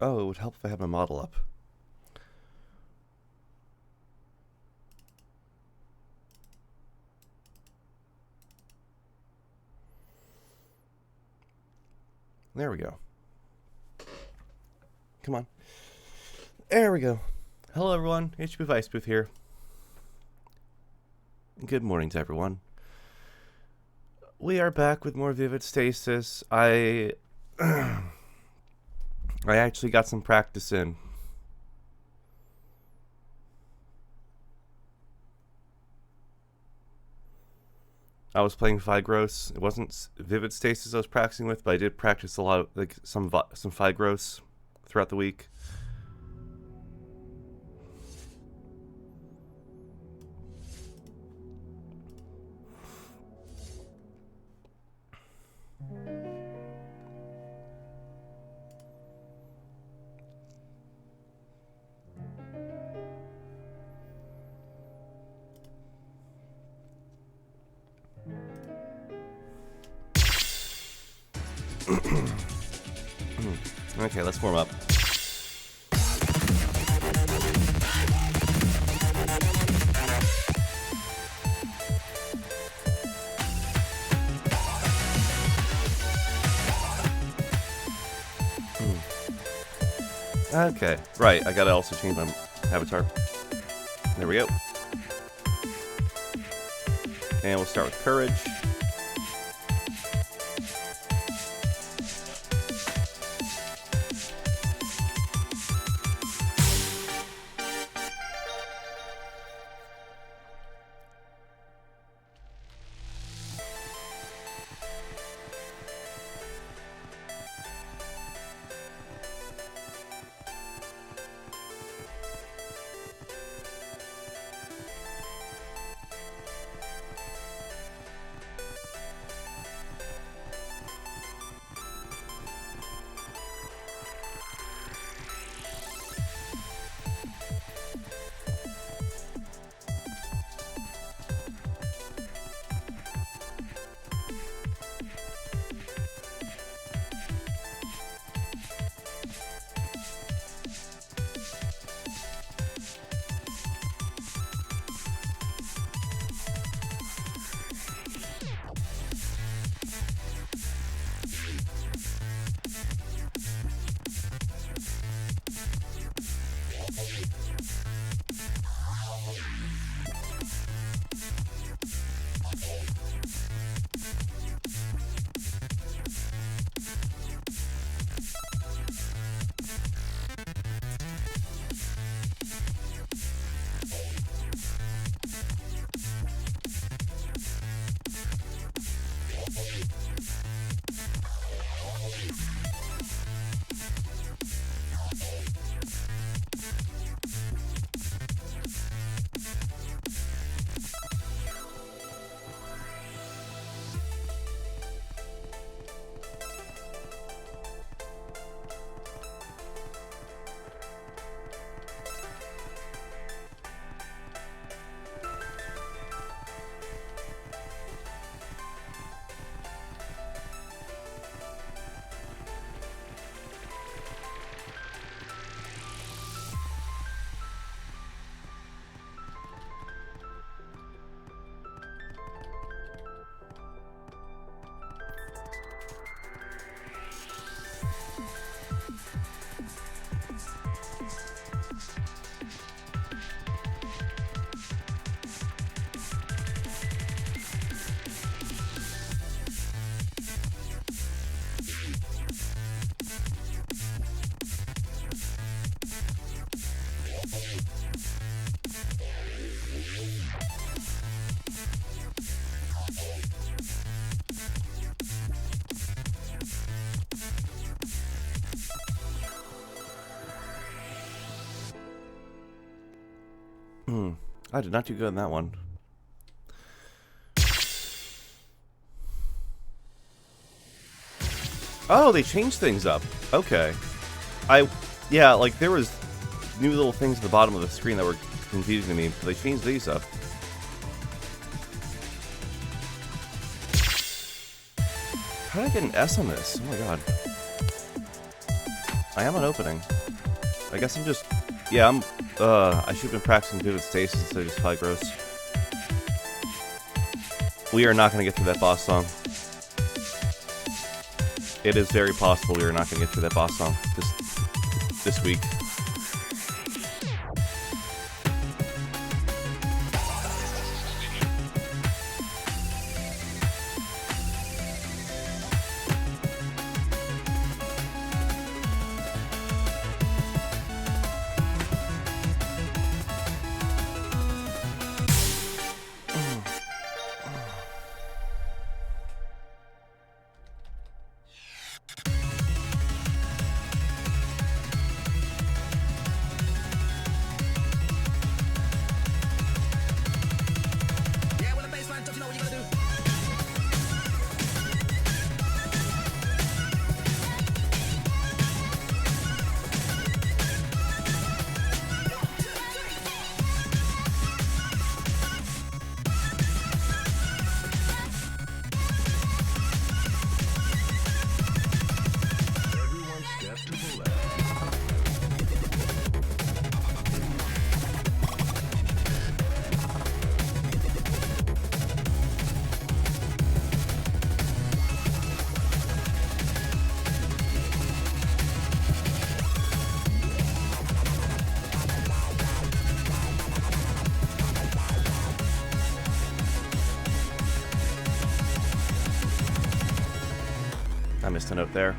Oh, it would help if I had my model up. There we go. Come on. There we go. Hello, everyone. HP Vice Booth here. Good morning to everyone. We are back with more Vivid Stasis. I actually got some practice in. I was playing Figros. It wasn't Vivid Stasis I was practicing with, but I did practice a lot of some Figros throughout the week. Okay, let's warm up. Okay, right, I gotta also change my avatar. There we go. And we'll start with Courage. I did not do good on that one. Oh, they changed things up. Okay. Yeah, like there was new little things at the bottom of the screen that were confusing to me, but they changed these up. How did I get an S on this? Oh my god. I am on opening. I guess I'm just... Yeah, I should have been practicing Vivid Stasis instead of just Fly Gross. We are not going to get through that boss song. It is very possible we are not going to get through that boss song this week. I missed a note there.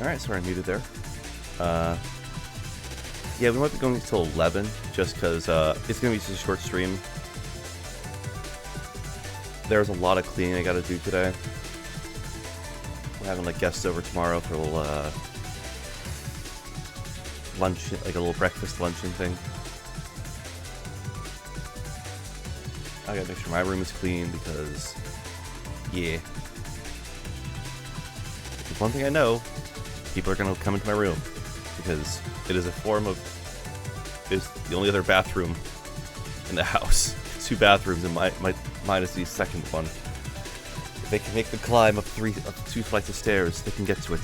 Alright, sorry I muted there. Yeah, we might be going until 11, just because it's going to be just a short stream. There's a lot of cleaning I got to do today. We're having like guests over tomorrow for a little lunch, like a little breakfast luncheon thing. I gotta make sure my room is clean because, yeah. There's one thing I know. People are going to come into my room because it is a form of... It's the only other bathroom in the house. 2 bathrooms and mine is the second one. If they can make the climb up 2 flights of stairs, they can get to it.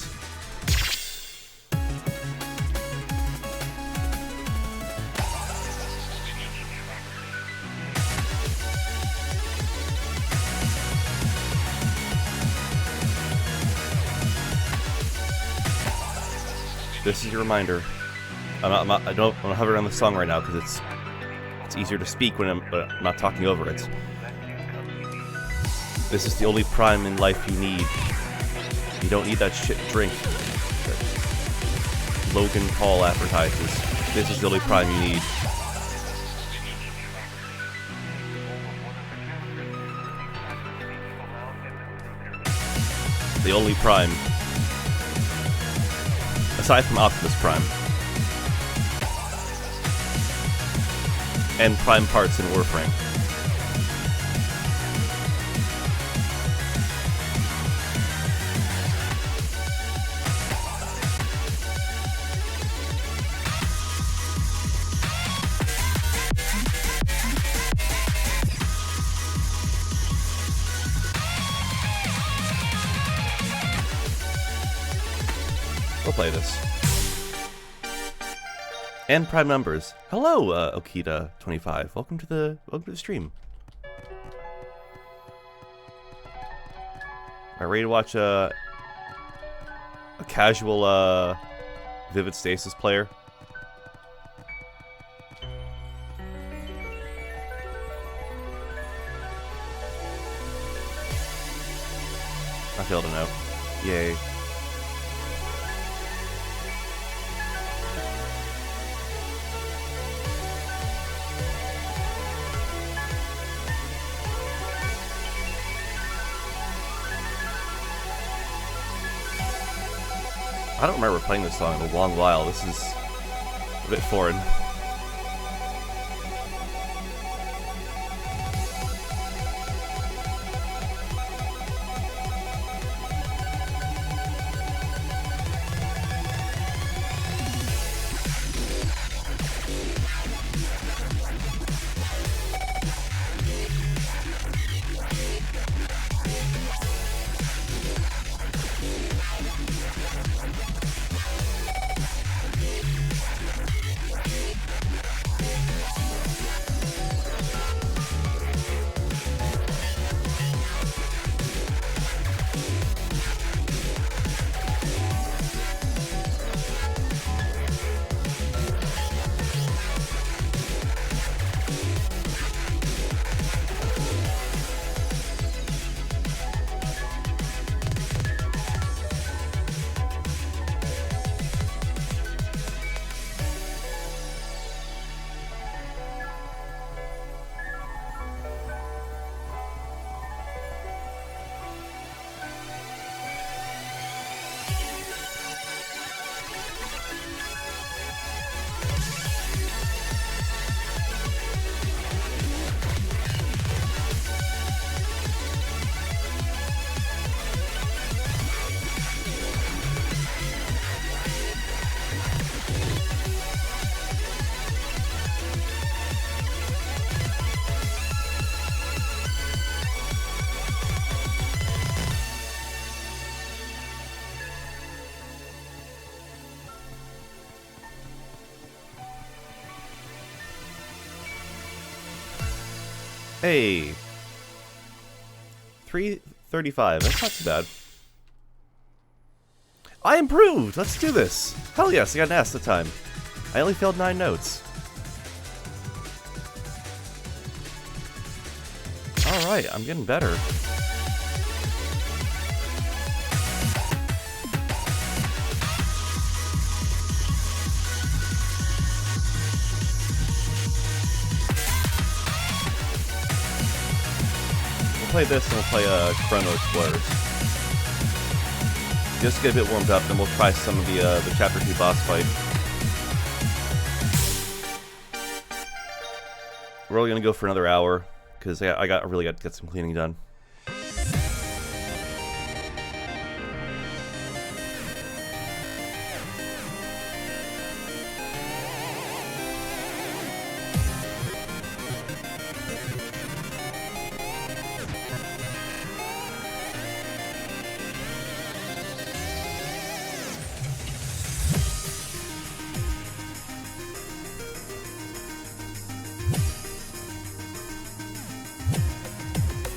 This is your reminder. I'm not hovering on the song right now because it's easier to speak when I'm not talking over it. This is the only prime in life you need. You don't need that shit drink that Logan Paul advertises. This is the only prime you need. The only Prime. Aside from Optimus Prime. And Prime parts in Warframe. We'll play this. And Prime numbers. Hello, Okita25. Welcome to the stream. Are ready to watch a casual Vivid Stasis player? I fail to know. Yay. I don't remember playing this song in a long while. This is a bit foreign. Hey, 335. That's not too bad. I improved. Let's do this. Hell yes, I got an S this time. I only failed 9 notes. All right, I'm getting better. Play this and we'll play Chrono Explorers. Just get a bit warmed up, then we'll try some of the Chapter 2 boss fight. We're only gonna go for another hour because I really got to get some cleaning done.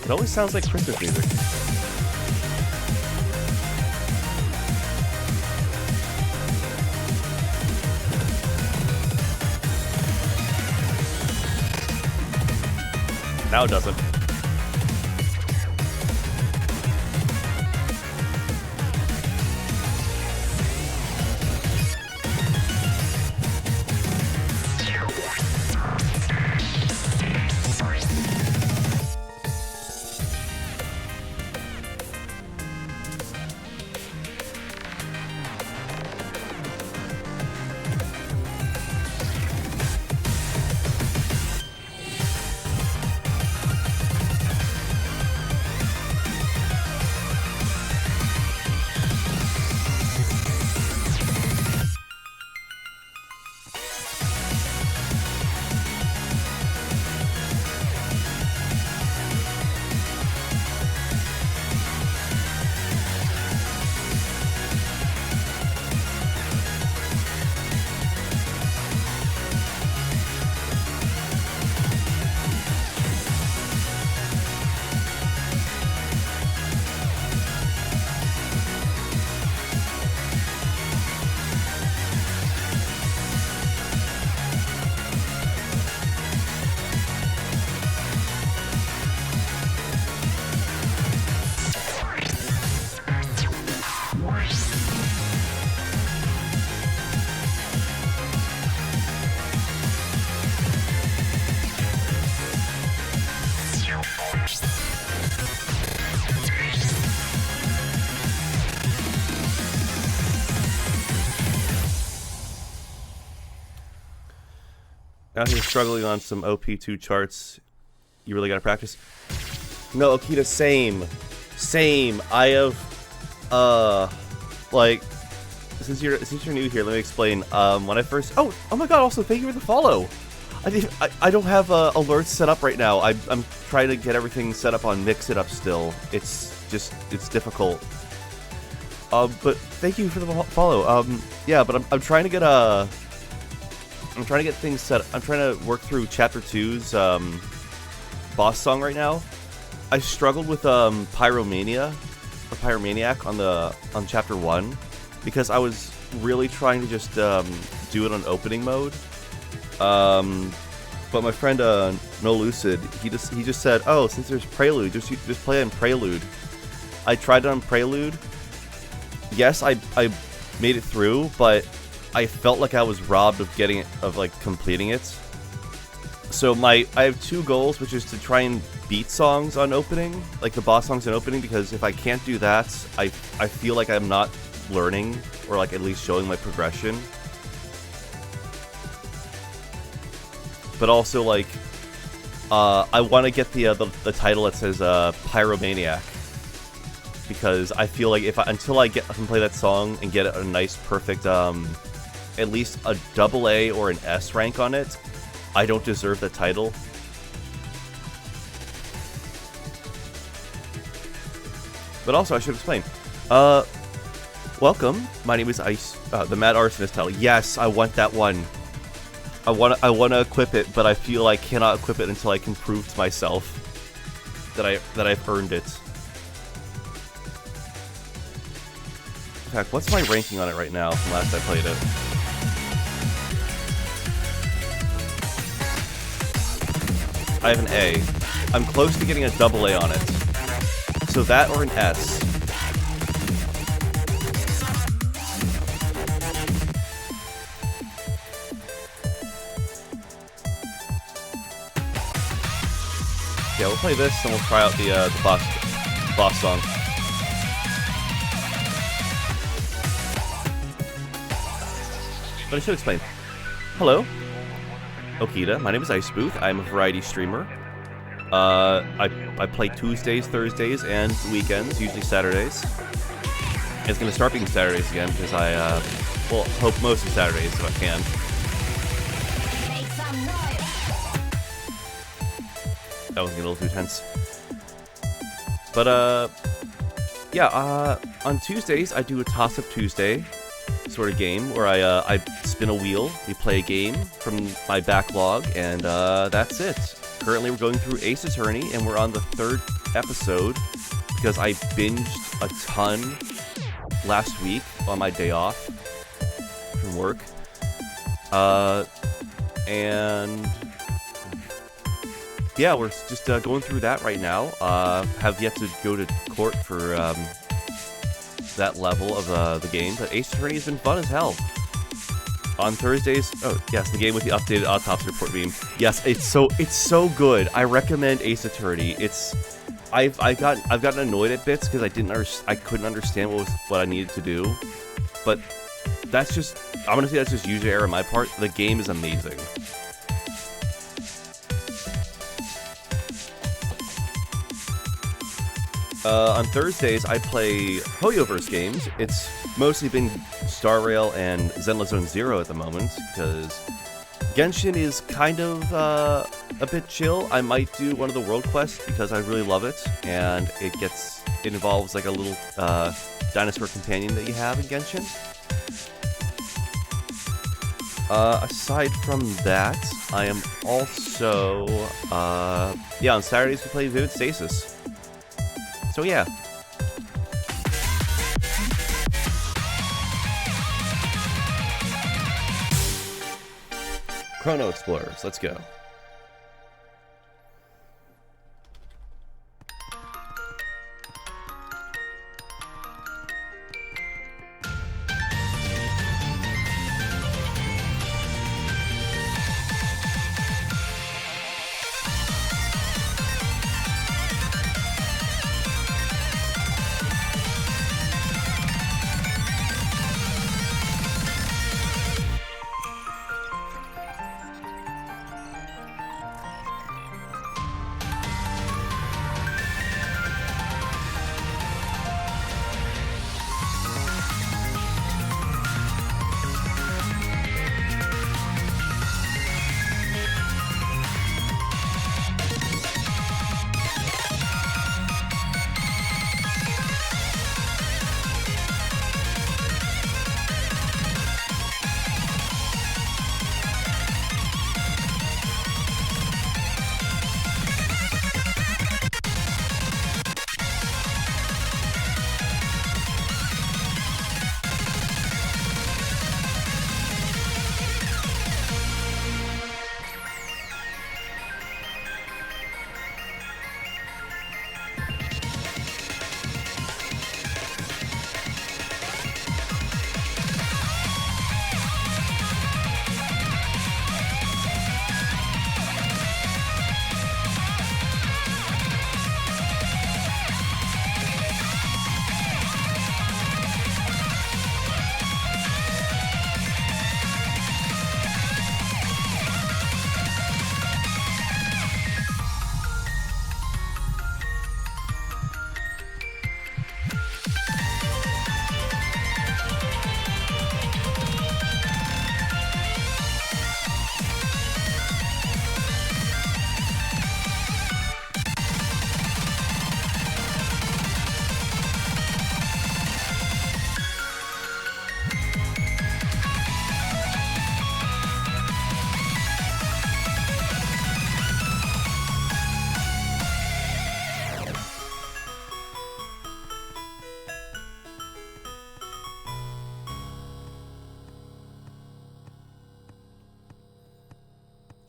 It always sounds like Christmas music. Now it doesn't. Out here struggling on some OP2 charts. You really gotta practice. No, Okita, same. Same. I have, like, since you're new here, let me explain. When I first, oh my God! Also, thank you for the follow. I don't have alerts set up right now. I'm trying to get everything set up on Mix It Up still. It's difficult. But thank you for the follow. Yeah, but I'm trying to get I'm trying to get things set. I'm trying to work through Chapter 2's boss song right now. I struggled with Pyromaniac on Chapter 1 because I was really trying to just do it on opening mode. But my friend No Lucid, he just said, oh, since there's Prelude, just play on Prelude. I tried it on Prelude. Yes, I made it through, but I felt like I was robbed of like completing it. So I have two goals, which is to try and beat songs on opening, like the boss songs on opening, because if I can't do that, I feel like I'm not learning, or like at least showing my progression. But also, like, I want to get the title that says Pyromaniac, because I feel like until I can play that song and get a nice perfect at least a AA or an S rank on it, I don't deserve the title. But also, I should explain. Welcome. My name is Ice. The Mad Arsonist title. Yes, I want that one. I want to equip it, but I feel I cannot equip it until I can prove to myself that I've earned it. In fact, what's my ranking on it right now from last I played it? I have an A. I'm close to getting a AA on it. So that or an S. Yeah, we'll play this and we'll try out the boss song. But I should explain. Hello, Okita. My name is Ice Booth. I'm a variety streamer. I play Tuesdays, Thursdays, and weekends, usually Saturdays. It's gonna start being Saturdays again because I hope most of Saturdays if I can. That was getting a little too tense. But yeah, on Tuesdays I do a Toss-Up Tuesday sort of game where I spin a wheel, we play a game from my backlog, and that's it. Currently we're going through Ace Attorney, and we're on the 3rd episode because I binged a ton last week on my day off from work. And yeah, we're just going through that right now. Have yet to go to court for that level of the game, but Ace Attorney has been fun as hell. On Thursdays, oh yes, the game with the updated autopsy report meme. Yes, it's so good. I recommend Ace Attorney. I've gotten annoyed at bits because I couldn't understand what I needed to do, but that's just, I'm gonna say that's just user error on my part. The game is amazing. On Thursdays, I play Hoyoverse games. It's mostly been Star Rail and Zenless Zone Zero at the moment, because Genshin is kind of a bit chill. I might do one of the world quests because I really love it, and it involves like a little dinosaur companion that you have in Genshin. Aside from that, I am also yeah, on Saturdays we play Vivid Stasis. So yeah. Chrono Explorers, let's go.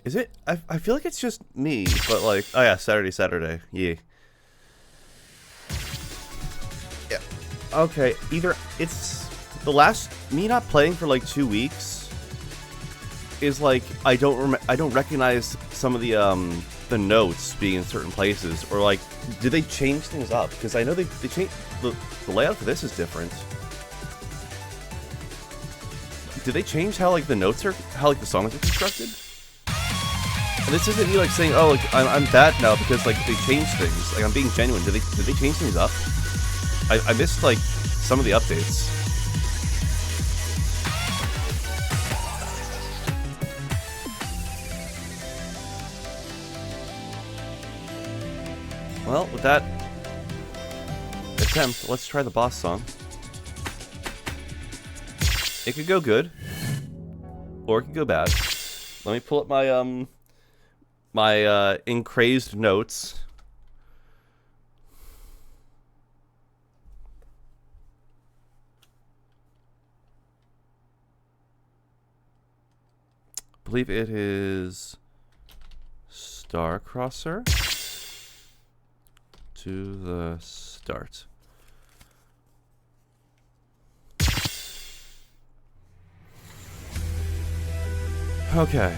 Is it? I feel like it's just me, but like, oh yeah, Saturday. Yeah. Yeah. Okay, either it's the last me not playing for like 2 weeks is like I don't recognize some of the notes being in certain places, or like did they change things up? Because I know they changed the layout for this is different. Did they change how like the notes are, how like the songs are constructed? And this isn't me like saying, oh, like I'm bad now because like they changed things. Like I'm being genuine. Did they change things up? I missed like some of the updates. Well, with that attempt, let's try the boss song. It could go good, or it could go bad. Let me pull up my my encrazed notes. I believe it is Starcrosser to the start. Okay.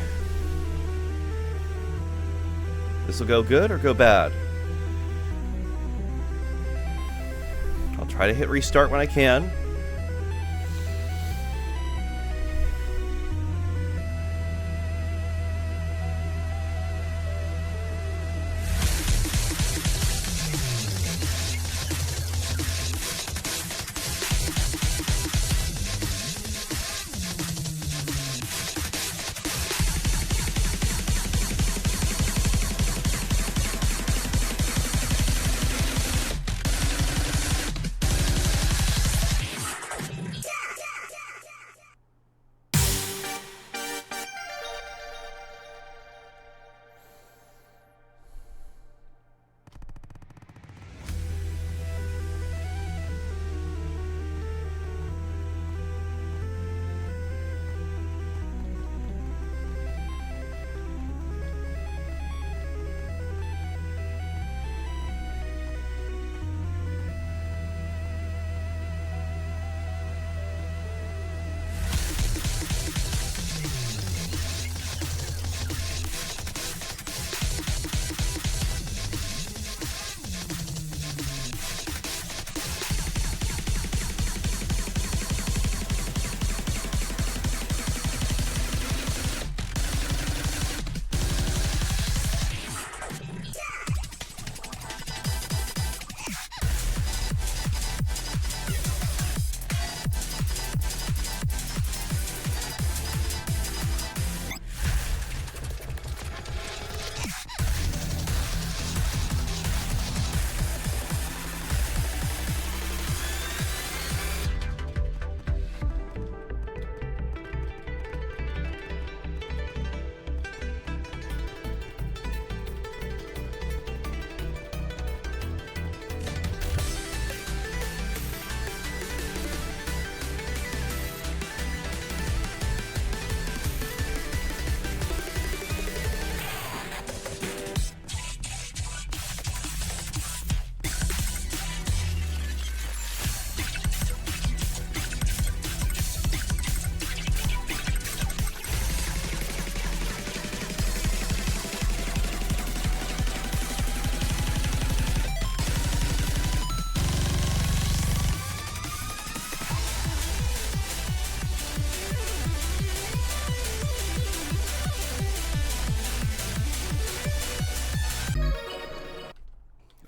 This will go good or go bad. I'll try to hit restart when I can.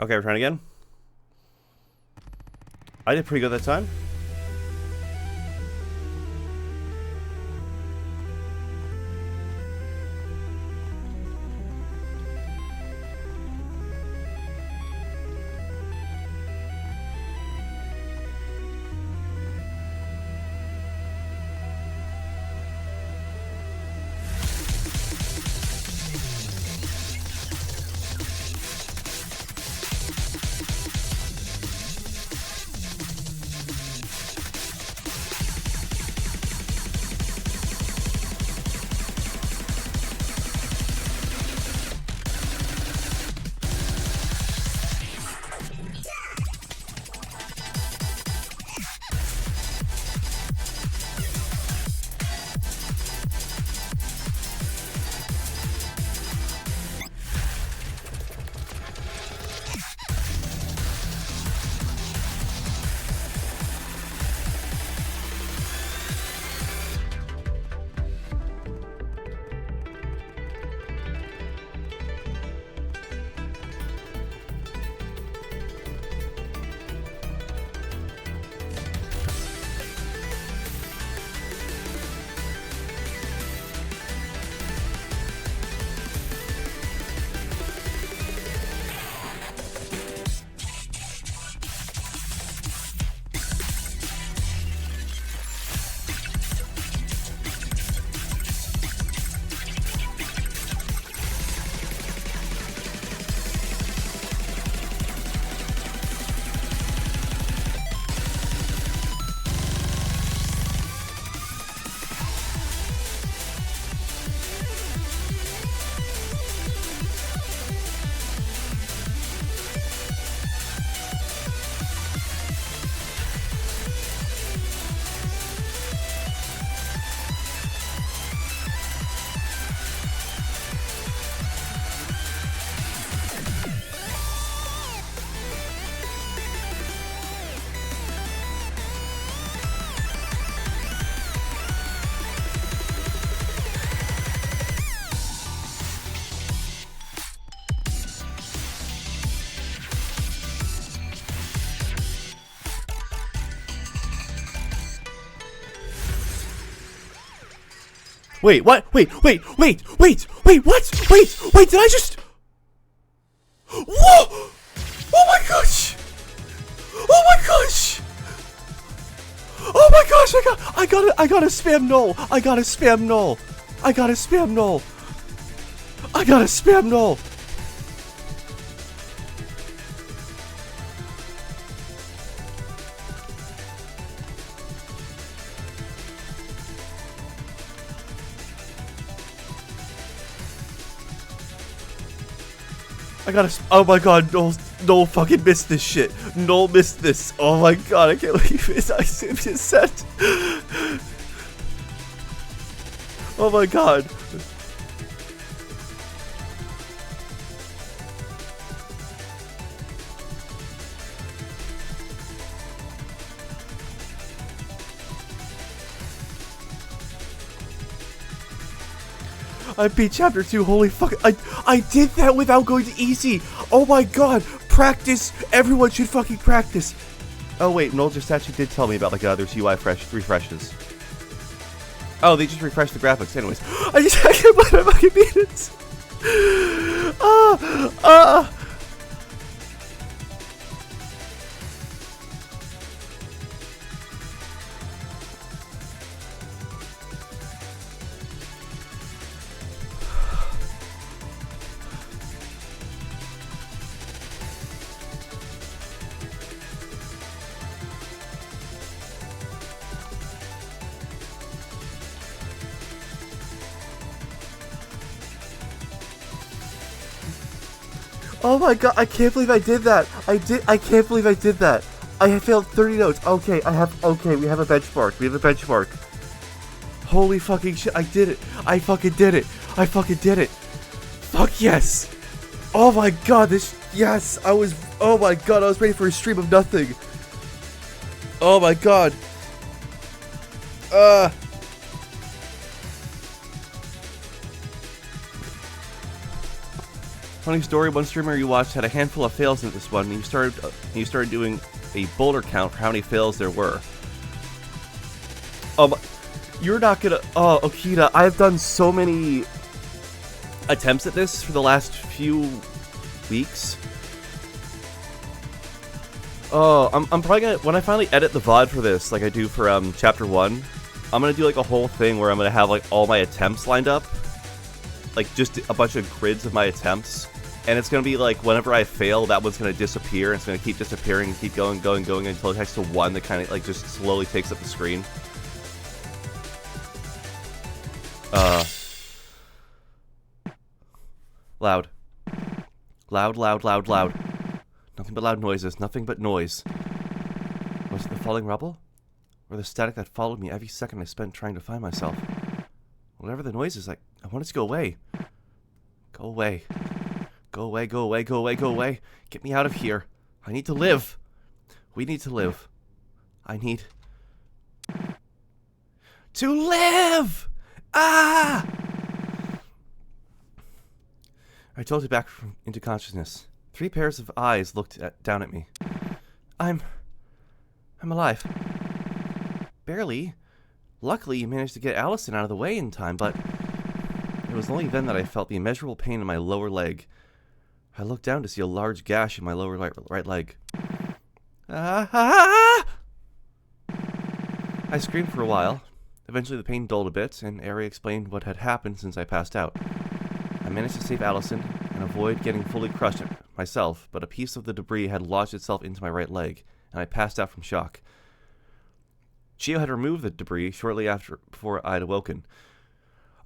Okay, we're trying again. I did pretty good that time. Wait, what? Wait, what? Wait, did I just... Whoa! Oh my gosh! Oh my gosh! Oh my gosh, I got a spam null! I got a spam null! Oh my god, Noel fucking missed this shit. Noel missed this. Oh my god, I can't believe it. I just said. Oh my god. I beat chapter 2, holy fuck, I did that without going to easy. Oh my god, practice, everyone should fucking practice. Oh wait, Noel just actually did tell me about like there's UI refreshes. Oh, they just refreshed the graphics anyways. I can't believe I fucking beat it. Oh my god, I can't believe I did that. I can't believe I did that. I have failed 30 notes. Okay, we have a benchmark. Holy fucking shit, I did it. I fucking did it. Fuck yes. Oh my god, yes, oh my god, I was ready for a stream of nothing. Oh my god. Funny story, one streamer you watched had a handful of fails in this one, and you started doing a boulder count for how many fails there were. You're not gonna... Oh, Okita, I've done so many attempts at this for the last few weeks. Oh, I'm probably gonna... When I finally edit the VOD for this, like I do for chapter 1, I'm gonna do like a whole thing where I'm gonna have like all my attempts lined up. Like just a bunch of grids of my attempts. And it's going to be like, whenever I fail, that one's going to disappear. And it's going to keep disappearing and keep going until it gets to one that kind of like just slowly takes up the screen. Loud. Nothing but loud noises. Nothing but noise. Was it the falling rubble? Or the static that followed me every second I spent trying to find myself? Whatever the noise is, I want it to go away. Go away. Get me out of here. I need to live. We need to live. I need to live! Ah! I tilted back into consciousness. 3 pairs of eyes looked down at me. I'm alive. Barely. Luckily, you managed to get Allison out of the way in time, but it was only then that I felt the immeasurable pain in my lower leg. I looked down to see a large gash in my lower right leg. I screamed for a while. Eventually the pain dulled a bit, and Ari explained what had happened since I passed out. I managed to save Allison and avoid getting fully crushed myself, but a piece of the debris had lodged itself into my right leg, and I passed out from shock. Chio had removed the debris shortly before I'd awoken.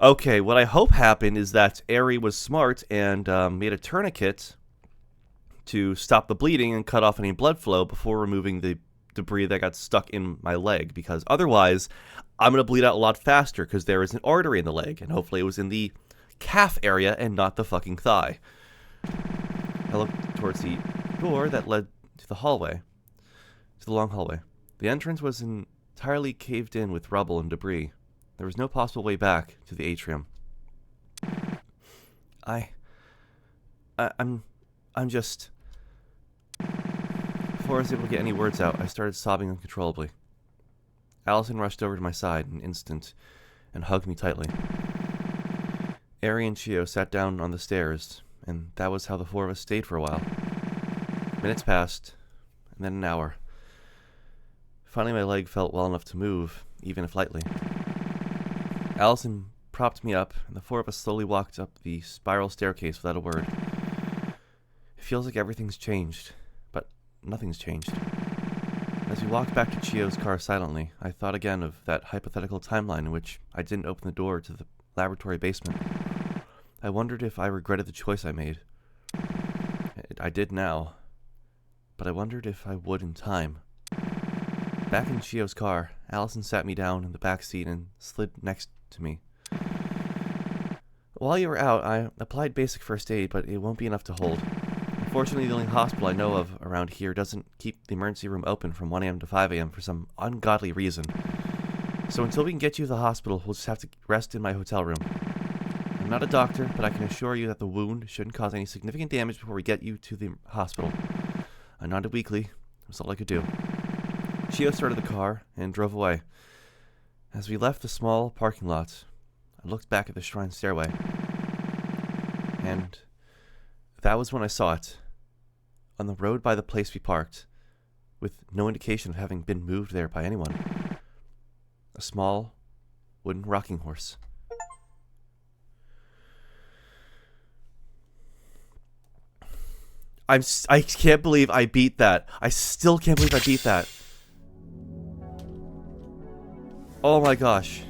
Okay, what I hope happened is that Ari was smart and made a tourniquet to stop the bleeding and cut off any blood flow before removing the debris that got stuck in my leg, because otherwise I'm going to bleed out a lot faster because there is an artery in the leg, and hopefully it was in the calf area and not the fucking thigh. I looked towards the door that led to the long hallway. The entrance was entirely caved in with rubble and debris. There was no possible way back to the atrium. I'm just... Before I was able to get any words out, I started sobbing uncontrollably. Allison rushed over to my side in an instant and hugged me tightly. Ari and Chio sat down on the stairs, and that was how the four of us stayed for a while. Minutes passed, and then an hour. Finally, my leg felt well enough to move, even if lightly. Allison propped me up, and the four of us slowly walked up the spiral staircase without a word. It feels like everything's changed, but nothing's changed. As we walked back to Chio's car silently, I thought again of that hypothetical timeline in which I didn't open the door to the laboratory basement. I wondered if I regretted the choice I made. I did now, but I wondered if I would in time. Back in Chio's car, Allison sat me down in the back seat and slid next to me. While you were out, I applied basic first aid, but it won't be enough to hold. Unfortunately, the only hospital I know of around here doesn't keep the emergency room open from 1 a.m. to 5 a.m. for some ungodly reason. So until we can get you to the hospital, we'll just have to rest in my hotel room. I'm not a doctor, but I can assure you that the wound shouldn't cause any significant damage before we get you to the hospital. I nodded weakly. That's all I could do. Chio started the car and drove away. As we left the small parking lot, I looked back at the shrine stairway. And that was when I saw it. On the road by the place we parked, with no indication of having been moved there by anyone. A small wooden rocking horse. I can't believe I beat that. I still can't believe I beat that. Oh my gosh.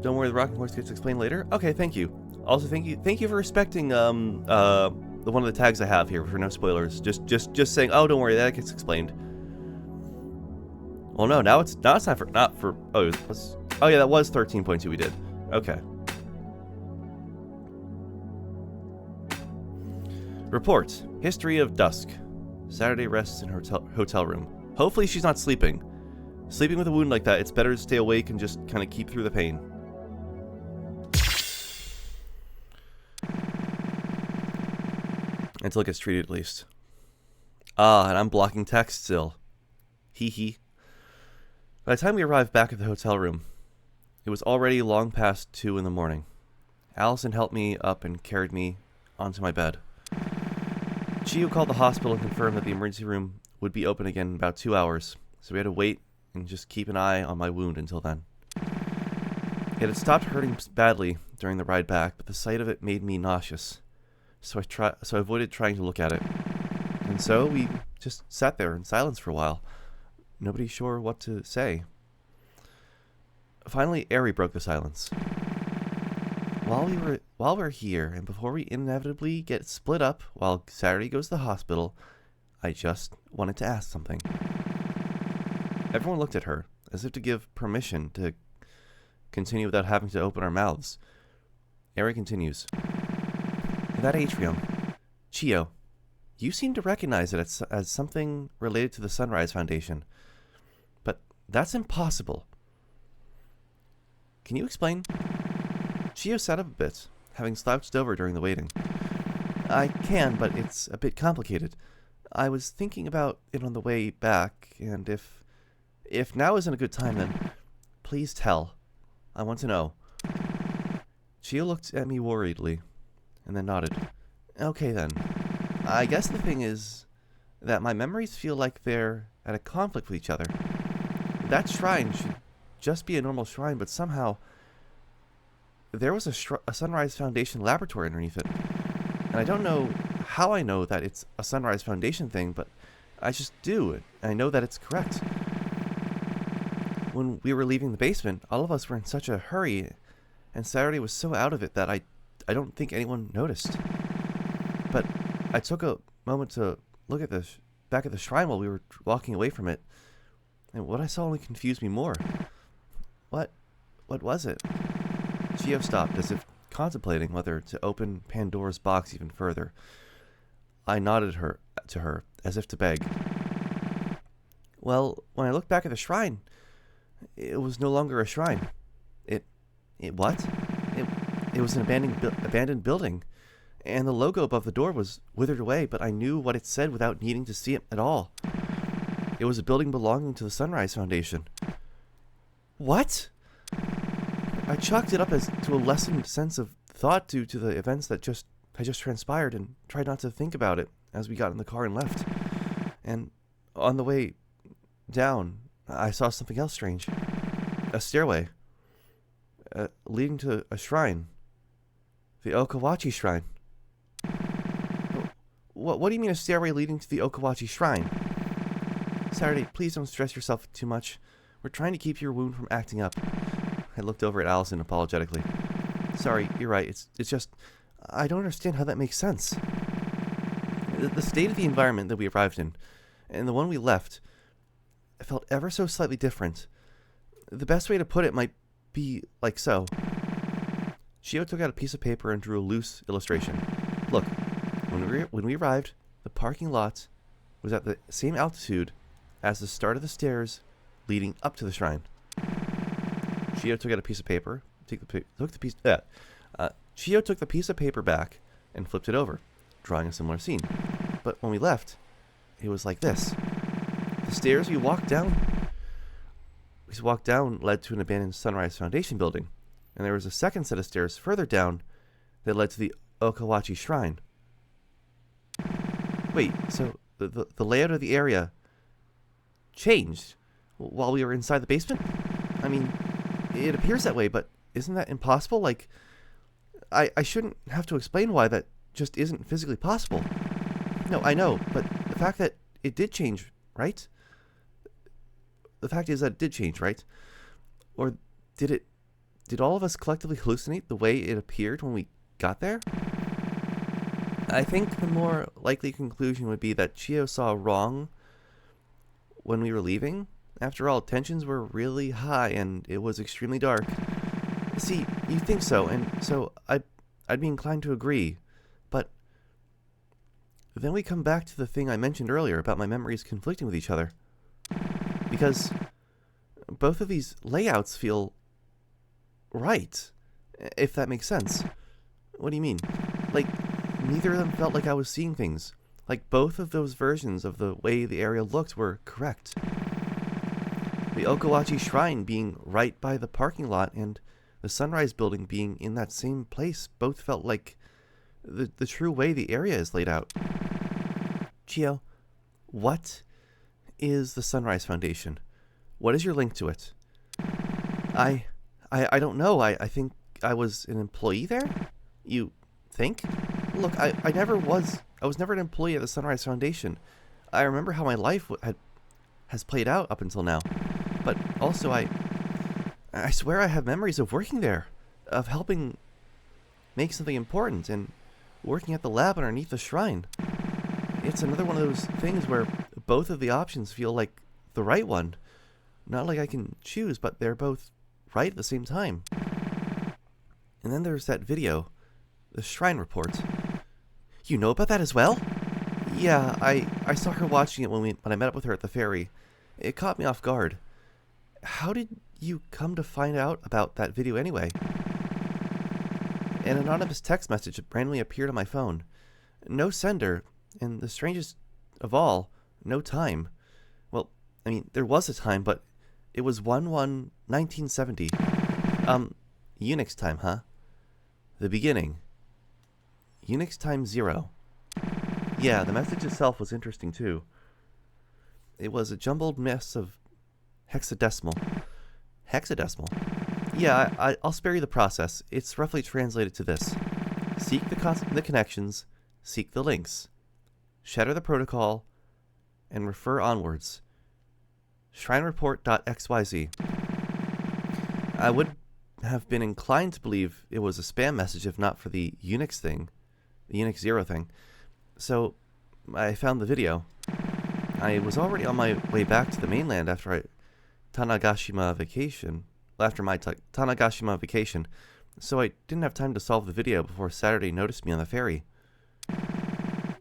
Don't worry, the rocking horse gets explained later. Okay, thank you. Also, thank you for respecting one of the tags I have here for no spoilers. Just saying. Oh, don't worry, that gets explained. Well, no, now it's not for. Oh yeah, that was 13.2 we did. Okay. Report. History of dusk. Saturday rests in her hotel room. Hopefully she's not sleeping. Sleeping with a wound like that, it's better to stay awake and just kind of keep through the pain. Until it gets treated at least. Ah, and I'm blocking text still. Hee hee. By the time we arrived back at the hotel room, it was already long past 2 in the morning. Allison helped me up and carried me onto my bed. Chio called the hospital and confirmed that the emergency room would be open again in about 2 hours, so we had to wait and just keep an eye on my wound until then. It had stopped hurting badly during the ride back, but the sight of it made me nauseous, so I avoided trying to look at it. And so we just sat there in silence for a while, nobody sure what to say. Finally, Ari broke the silence. While we're here, and before we inevitably get split up while Saturday goes to the hospital, I just wanted to ask something. Everyone looked at her, as if to give permission to continue without having to open our mouths. Ari continues. In that atrium, Chio, you seem to recognize it as something related to the Sunrise Foundation. But that's impossible. Can you explain? Chio sat up a bit, having slouched over during the waiting. I can, but it's a bit complicated. I was thinking about it on the way back, and if now isn't a good time, then please tell. I want to know. Chio looked at me worriedly, and then nodded. Okay then. I guess the thing is that my memories feel like they're at a conflict with each other. That shrine should just be a normal shrine, but somehow there was a Sunrise Foundation laboratory underneath it. And I don't know how I know that it's a Sunrise Foundation thing, but I just do, and I know that it's correct. When we were leaving the basement, all of us were in such a hurry, and Saturday was so out of it that I don't think anyone noticed. But I took a moment to look at the back at the shrine while we were walking away from it, and what I saw only confused me more. What was it? Chio stopped, as if contemplating whether to open Pandora's box even further. I nodded to her, as if to beg. Well, when I looked back at the shrine, it was no longer a shrine. It what? It was an abandoned building, and the logo above the door was withered away, but I knew what it said without needing to see it at all. It was a building belonging to the Sunrise Foundation. What? I chalked it up as to a lessened sense of thought due to the events that had just transpired and tried not to think about it as we got in the car and left. And on the way down, I saw something else strange. A stairway leading to a shrine. The Okawachi Shrine. What do you mean a stairway leading to the Okawachi Shrine? Saturday, please don't stress yourself too much. We're trying to keep your wound from acting up. I looked over at Allison apologetically. Sorry, you're right. It's just, I don't understand how that makes sense. The state of the environment that we arrived in, and the one we left, felt ever so slightly different. The best way to put it might be like so. Shio took out a piece of paper and drew a loose illustration. Look, when we arrived, the parking lot was at the same altitude as the start of the stairs leading up to the shrine. Shio took out a piece of paper. Shio took the piece of paper back and flipped it over, drawing a similar scene. But when we left, it was like this. The stairs we walked down led to an abandoned Sunrise Foundation building, and there was a second set of stairs further down that led to the Okawachi Shrine. Wait, so the layout of the area changed while we were inside the basement? I mean, it appears that way, but isn't that impossible? Like, I shouldn't have to explain why that just isn't physically possible. No, I know, but the fact that it did change, right? The fact is that it did change, right? Or did all of us collectively hallucinate the way it appeared when we got there? I think the more likely conclusion would be that Chio saw wrong when we were leaving. After all, tensions were really high and it was extremely dark. See, you think so, and so I'd be inclined to agree. But then we come back to the thing I mentioned earlier about my memories conflicting with each other. Because both of these layouts feel right, if that makes sense. What do you mean? Like, neither of them felt like I was seeing things. Like, both of those versions of the way the area looked were correct. The Okawachi Shrine being right by the parking lot and the Sunrise Building being in that same place both felt like the true way the area is laid out. Chio, what is the Sunrise Foundation? What is your link to it? I don't know. I think I was an employee there? You think? Look, I was never an employee at the Sunrise Foundation. I remember how my life has played out up until now. But also I swear I have memories of working there, of helping make something important, and working at the lab underneath the shrine. It's another one of those things where both of the options feel like the right one. Not like I can choose, but they're both right at the same time. And then there's that video, the shrine report. You know about that as well? Yeah, I saw her watching it when I met up with her at the ferry. It caught me off guard. How did you come to find out about that video anyway? An anonymous text message randomly appeared on my phone. No sender, and the strangest of all, no time. Well, I mean, there was a time, but it was 1/1/1970. Unix time, huh? The beginning. Unix time 0. Yeah, the message itself was interesting too. It was a jumbled mess of hexadecimal. Hexadecimal? Yeah, I'll spare you the process. It's roughly translated to this. Seek the connections, seek the links, shatter the protocol, and refer onwards. Shrinereport.xyz. I would have been inclined to believe it was a spam message if not for the Unix thing, the Unix 0 thing. So I found the video. I was already on my way back to the mainland after my Tanagashima vacation, so I didn't have time to solve the video before Saturday noticed me on the ferry.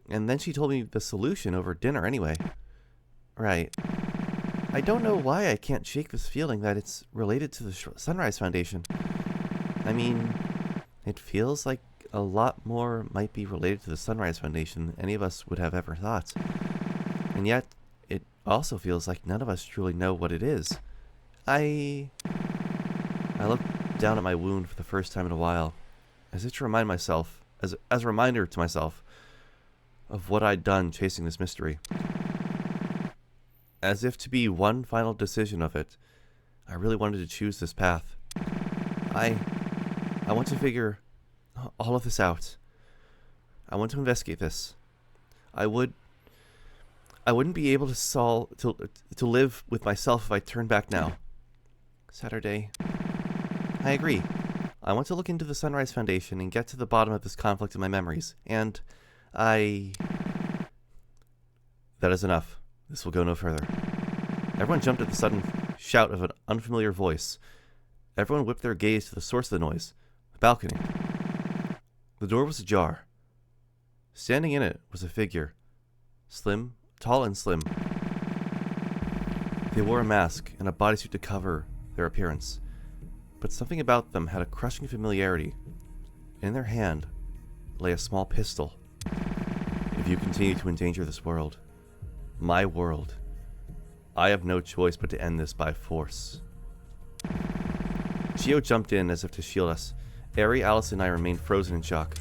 And then she told me the solution over dinner anyway. Right. I don't know why I can't shake this feeling that it's related to the Sunrise Foundation. I mean, it feels like a lot more might be related to the Sunrise Foundation than any of us would have ever thought. And yet, it also feels like none of us truly know what it is. I looked down at my wound for the first time in a while, as if to remind myself, as a reminder to myself, of what I'd done chasing this mystery. As if to be one final decision of it, I really wanted to choose this path. I want to figure all of this out. I want to investigate this. I wouldn't be able to live with myself if I turned back now. Saturday. I agree. I want to look into the Sunrise Foundation and get to the bottom of this conflict in my memories. And that is enough. This will go no further. Everyone jumped at the sudden shout of an unfamiliar voice. Everyone whipped their gaze to the source of the noise, the balcony. The door was ajar. Standing in it was a figure. Tall and slim. They wore a mask and a bodysuit to cover their appearance, but something about them had a crushing familiarity. In their hand lay a small pistol. If you continue to endanger this world, my world, I have no choice but to end this by force. Chio jumped in as if to shield us. Eri, Alice, and I remained frozen in shock.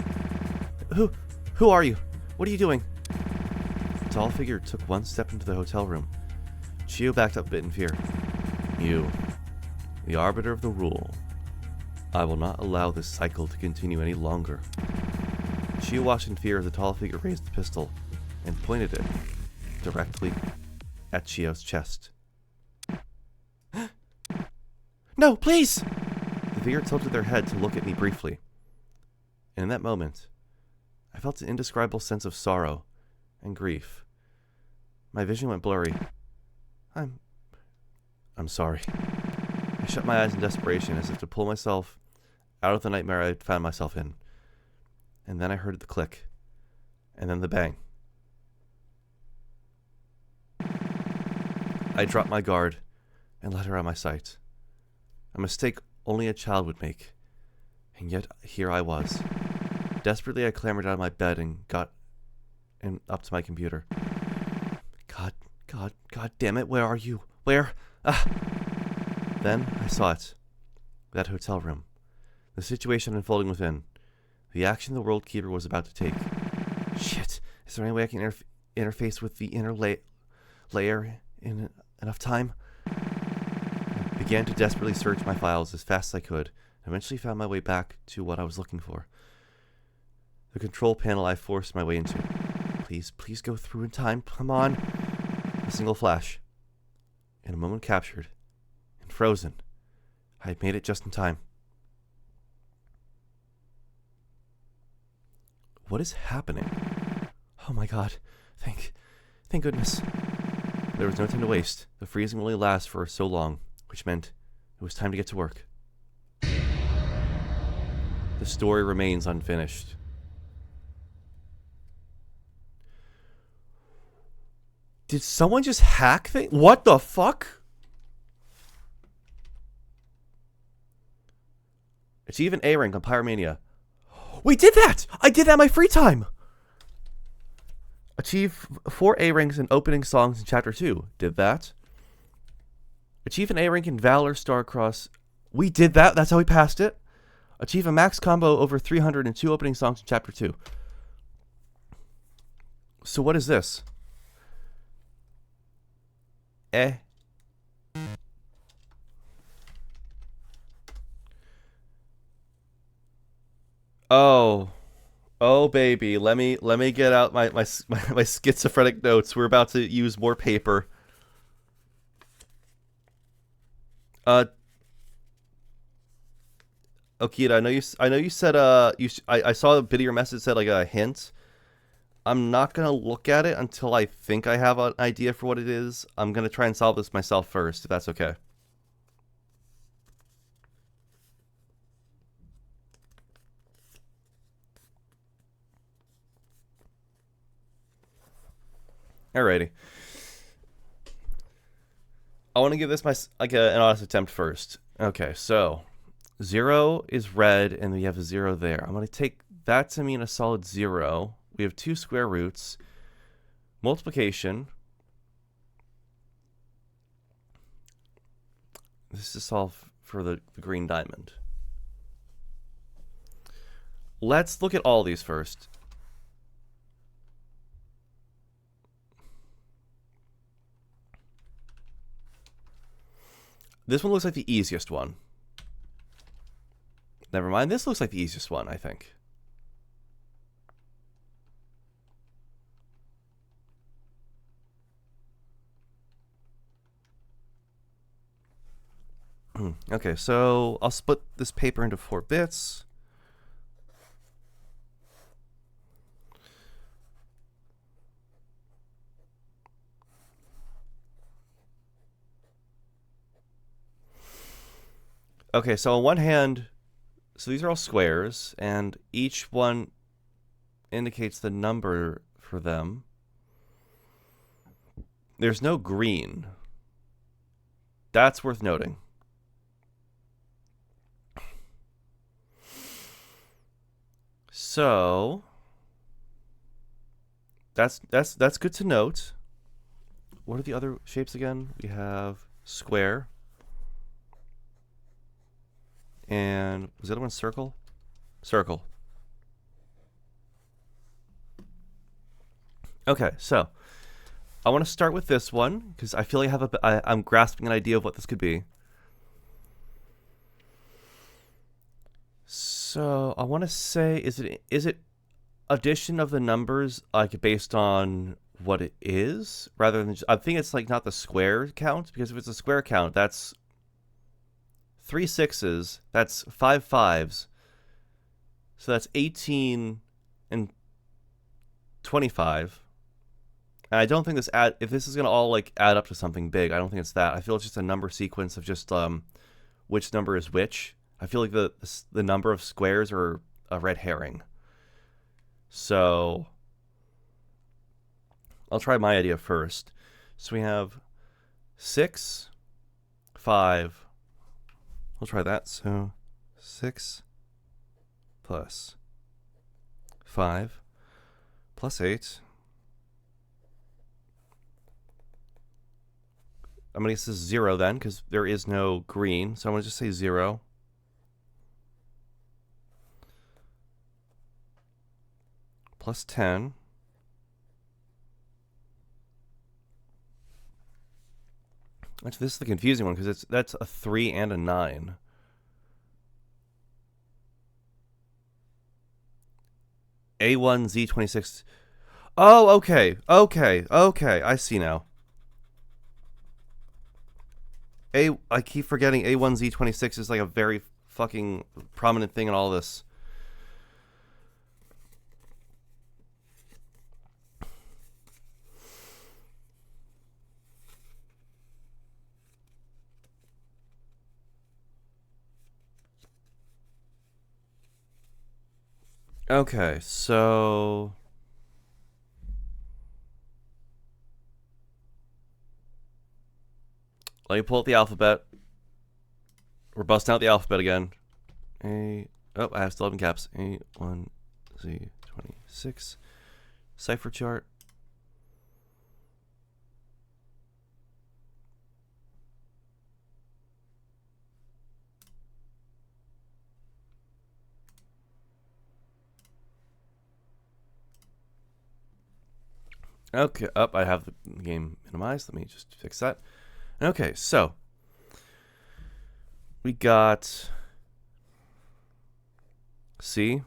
Who are you? What are you doing? The tall figure took one step into the hotel room. Chio backed up a bit in fear. You, the arbiter of the rule. I will not allow this cycle to continue any longer. Chio watched in fear as the tall figure raised the pistol and pointed it directly at Chio's chest. No, please! The figure tilted their head to look at me briefly. And in that moment, I felt an indescribable sense of sorrow and grief. My vision went blurry. I'm sorry. I shut my eyes in desperation as if to pull myself out of the nightmare I had found myself in. And then I heard the click. And then the bang. I dropped my guard and let her out of my sight. A mistake only a child would make. And yet here I was. Desperately I clambered out of my bed and got up to my computer. God damn it, where are you? Where? Then I saw it. That hotel room. The situation unfolding within. The action the World Keeper was about to take. Shit. Is there any way I can interface with the inner layer in enough time? I began to desperately search my files as fast as I could, and eventually found my way back to what I was looking for. The control panel I forced my way into. Please go through in time. Come on. A single flash. In a moment captured. And frozen. I had made it just in time. What is happening? Oh my god. Thank goodness. There was no time to waste. The freezing will only last for so long, which meant it was time to get to work. The story remains unfinished. Did someone just hack things? What the fuck? Achieve an A rank on Pyromania. We did that! I did that in my free time! Achieve 4 A ranks in opening songs in Chapter 2. Did that. Achieve an A rank in Valor Starcross. We did that. That's how we passed it. Achieve a max combo over 300 in 2 opening songs in Chapter 2. So what is this? Oh baby, let me get out my schizophrenic notes. We're about to use more paper. Okita, I know you said I saw a bit of your message said like a hint. I'm not gonna look at it until I think I have an idea for what it is. I'm gonna try and solve this myself first, if that's okay. Alrighty. I want to give this an honest attempt first. Okay, so 0 is red, and we have a 0 there. I'm going to take that to mean a solid 0. We have 2 square roots. Multiplication. This is to solve for the green diamond. Let's look at all these first. This one looks like the easiest one. Never mind, this looks like the easiest one, I think. Okay, so I'll split this paper into 4 bits. Okay, so on one hand, so these are all squares, and each one indicates the number for them. There's no green. That's worth noting. So that's good to note. What are the other shapes again? We have square. And was the other one circle? Circle. Okay, so I want to start with this one because I feel like I'm grasping an idea of what this could be. So I want to say, is it addition of the numbers like based on what it is rather than I think it's like not the square count, because if it's a square count, that's 3 6s, that's 5 5s, so that's 18 and 25. And I don't think if this is gonna all like add up to something big, I don't think it's that. I feel it's just a number sequence of just which number is which. I feel like the number of squares are a red herring. So I'll try my idea first. So we have 6, 5. We'll try that. So 6 plus 5 plus 8. I'm going to guess this is 0 then, because there is no green. So I'm going to just say 0. Plus 10. Actually, this is the confusing one because that's a 3 and a 9. A1Z26. Oh, okay. I see now. I keep forgetting A1Z26 is like a very fucking prominent thing in all this. Okay, so let me pull out the alphabet. We're busting out the alphabet again. I have still 11 caps. A1Z26. Cipher chart. Okay, I have the game minimized. Let me just fix that. Okay, so we got C,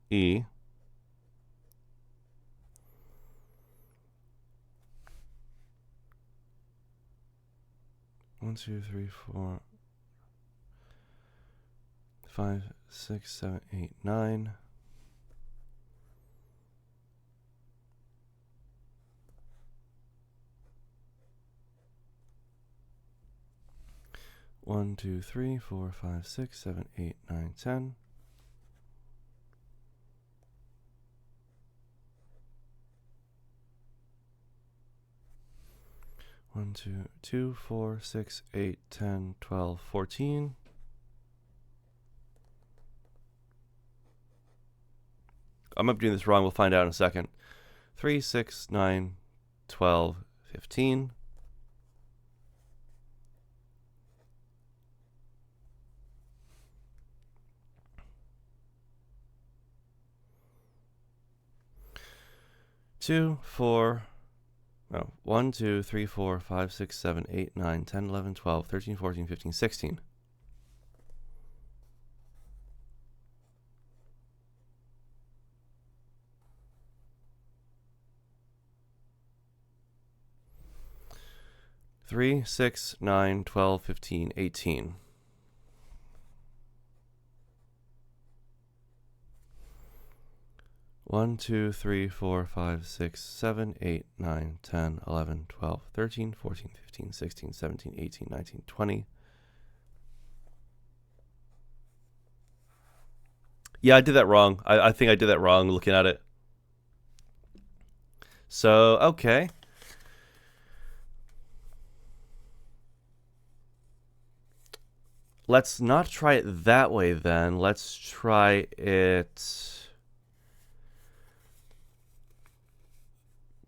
E, 1, 2, 3, 4, 5, 6, 7, 8, 9. One, 2, 3, 4, 5, 6, 7, 8, 9, 10. One, 2, 4, 6, 8, 10, 12, 14. I might be doing this wrong. We'll find out in a second. 3, 6, 9, 12, 15. Two, four, no, 1, 2, 3, 4, 5, 6, 7, 8, 9, 10, 11, 12, 13, 14, 15, 16. Three, 6, 9, 12, 15, 18. One, 2, 3, 4, 5, 6, 7, 8, 9, 10, 11, 12, 13, 14, 15, 16, 17, 18, 19, 20. Yeah, I did that wrong. I think I did that wrong looking at it. So, okay. Let's not try it that way then. Let's try it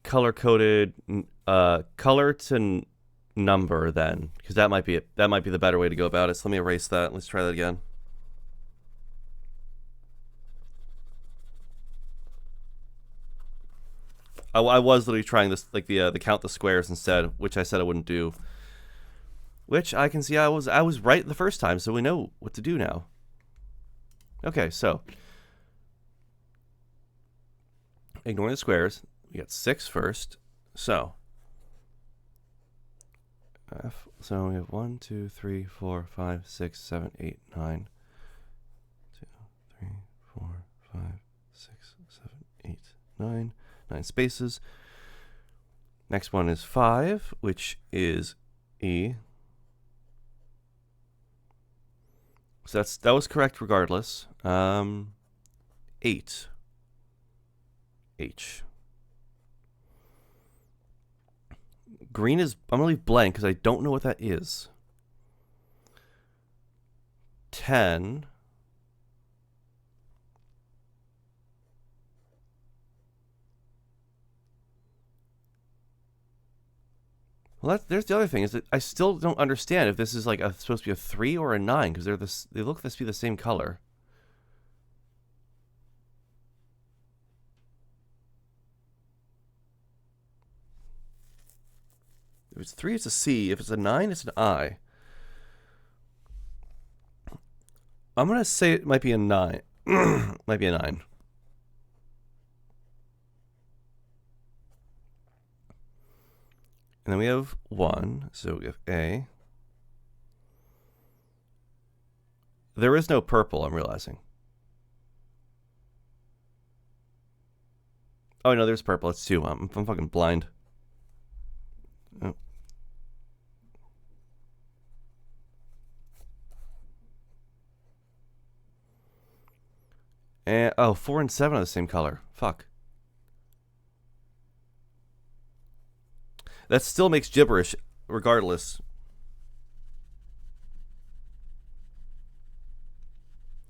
color-coded, color to number then, because that might be it. That might be the better way to go about it. So let me erase that. Let's try that again. I was literally trying this, like the count the squares instead, which I said I wouldn't do. Which I can see I was right the first time, so we know what to do now. Okay, so ignoring the squares, we got 6 first. So we have 1, 2, 3, 4, 5, 6, 7, 8, 9. 2, 3, 4, 5, 6, 7, 8, 9. 9 spaces. Next one is 5, which is E. So that was correct regardless. 8. H. Green is, I'm gonna leave blank because I don't know what that is. 10. Well, there's the other thing, is that I still don't understand if this is like supposed to be a 3 or a 9, because they look to be the same color. If it's 3, it's a C. If it's a 9, it's an I. I'm gonna say it might be a 9. Might be a 9. And then we have 1, so we have A. There is no purple, I'm realizing. Oh, no, there's purple. It's 2. I'm fucking blind. Oh. And, 4 and 7 are the same color. Fuck. That still makes gibberish, regardless.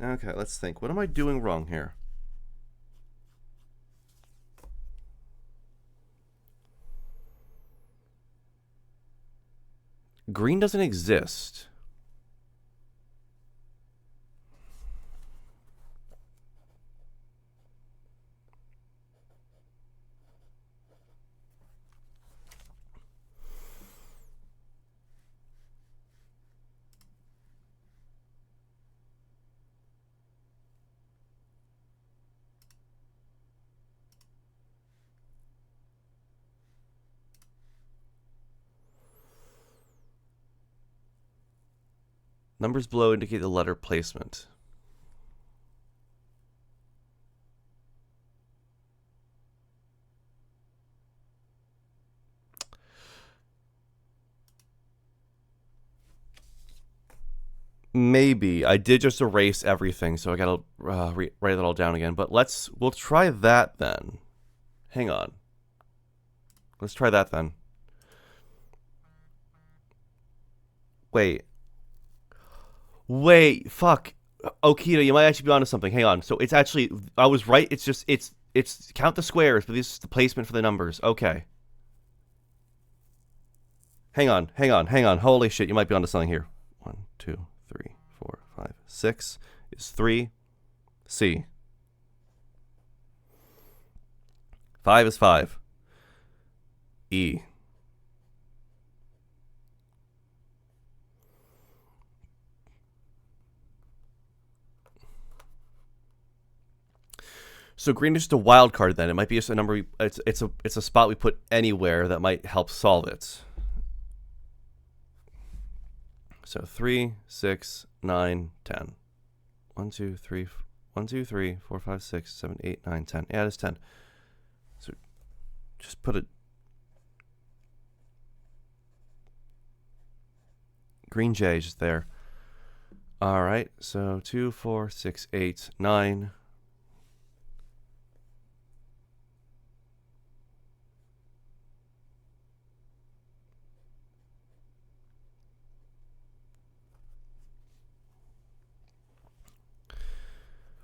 Okay, let's think. What am I doing wrong here? Green doesn't exist. Numbers below indicate the letter placement. Maybe. I did just erase everything, so I gotta write it all down again. But we'll try that then. Hang on. Let's try that then. Wait, fuck. Okita, you might actually be onto something. Hang on. So it's actually, I was right. It's It's count the squares, but this is the placement for the numbers. Okay. Hang on. Holy shit, you might be onto something here. 1, 2, 3, 4, 5, 6 is 3. C. 5 is 5. E. So green is just a wild card then. It might be just a number. It's a spot we put anywhere that might help solve it. So 3, 6, 9, 10. 1, 2, 3, 1, 2, 3, 4, 5, 6, 7, 8, 9, 10. Yeah, it's 10. So just put a green J just there. All right. So 2, 4, 6, 8, 9.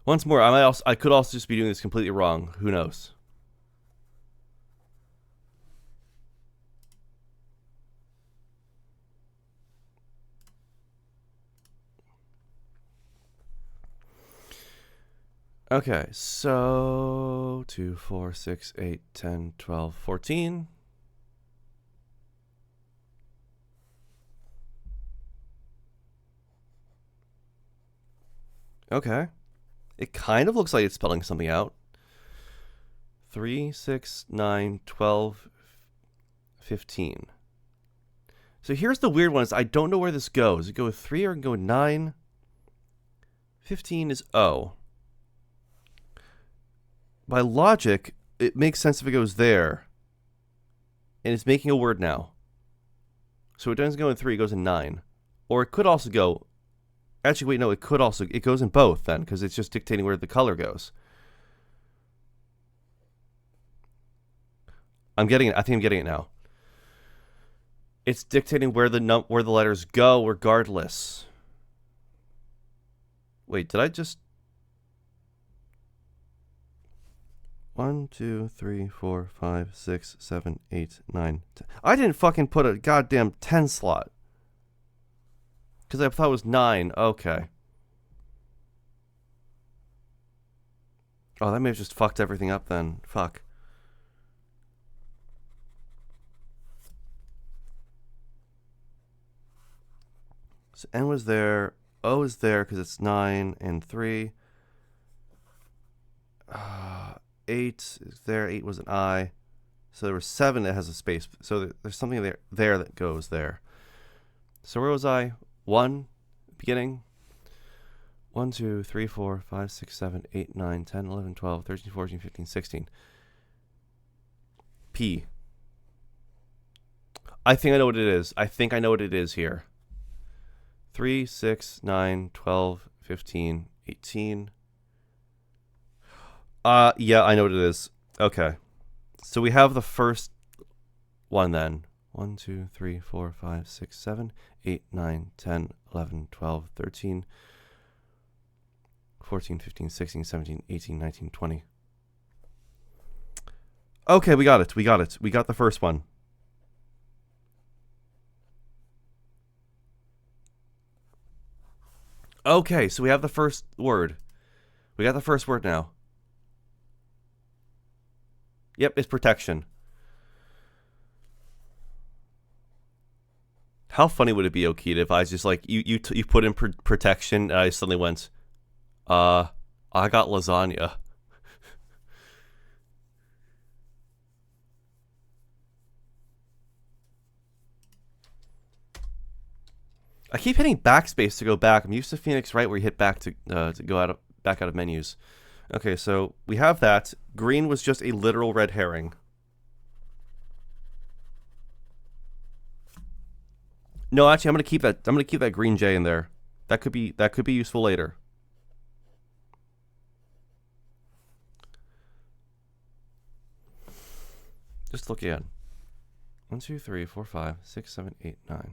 Once more, I could also just be doing this completely wrong. Who knows? Okay, so 2, 4, 6, 8, 10, 12, 14. Okay. It kind of looks like it's spelling something out. 3, 6, 9, 12, 15. So here's the weird one is I don't know where this goes. Does it go with 3 or it go with 9? 15 is O. By logic, it makes sense if it goes there. And it's making a word now. So it doesn't go in 3, it goes in 9. Or it could also go... Actually, wait, no, it goes in both then, because it's just dictating where the color goes. I'm getting it. I think I'm getting it now. It's dictating where the letters go regardless. Wait, did I just... 1, 2, 3, 4, 5, 6, 7, 8, 9, 10. I didn't fucking put a goddamn 10 slot. Because I thought it was 9. Okay. Oh, that may have just fucked everything up then. Fuck. So N was there. O is there because it's 9 and 3. 8 is there. 8 was an I. So there was 7 that has a space. So there's something there that goes there. So where was I? 1, beginning. 1, 2, 3, 4, 5, 6, 7, 8, 9, 10, 11, 12, 13, 14, 15, 16. P. I think I know what it is. I think I know what it is here. 3, 6, 9, 12, 15, 18. Yeah, I know what it is. Okay. So we have the first one then. 1, 2, 3, 4, 5, 6, 7, 8, 9, 10, 11, 12, 13, 14, 15, 16, 17, 18, 19, 20. Okay, we got it. We got the first one. Okay, so we have the first word. We got the first word now. Yep, it's protection. How funny would it be, Okita, if I was just like, you put in protection, and I suddenly went, I got lasagna. I keep hitting backspace to go back. I'm used to Phoenix Wright where you hit back to go back out of menus. Okay, so we have that. Green was just a literal red herring. No, actually, I'm gonna keep that. I'm gonna keep that green J in there. That could be useful later. Just look again. 1, 2, 3, 4, 5, 6, 7, 8, 9.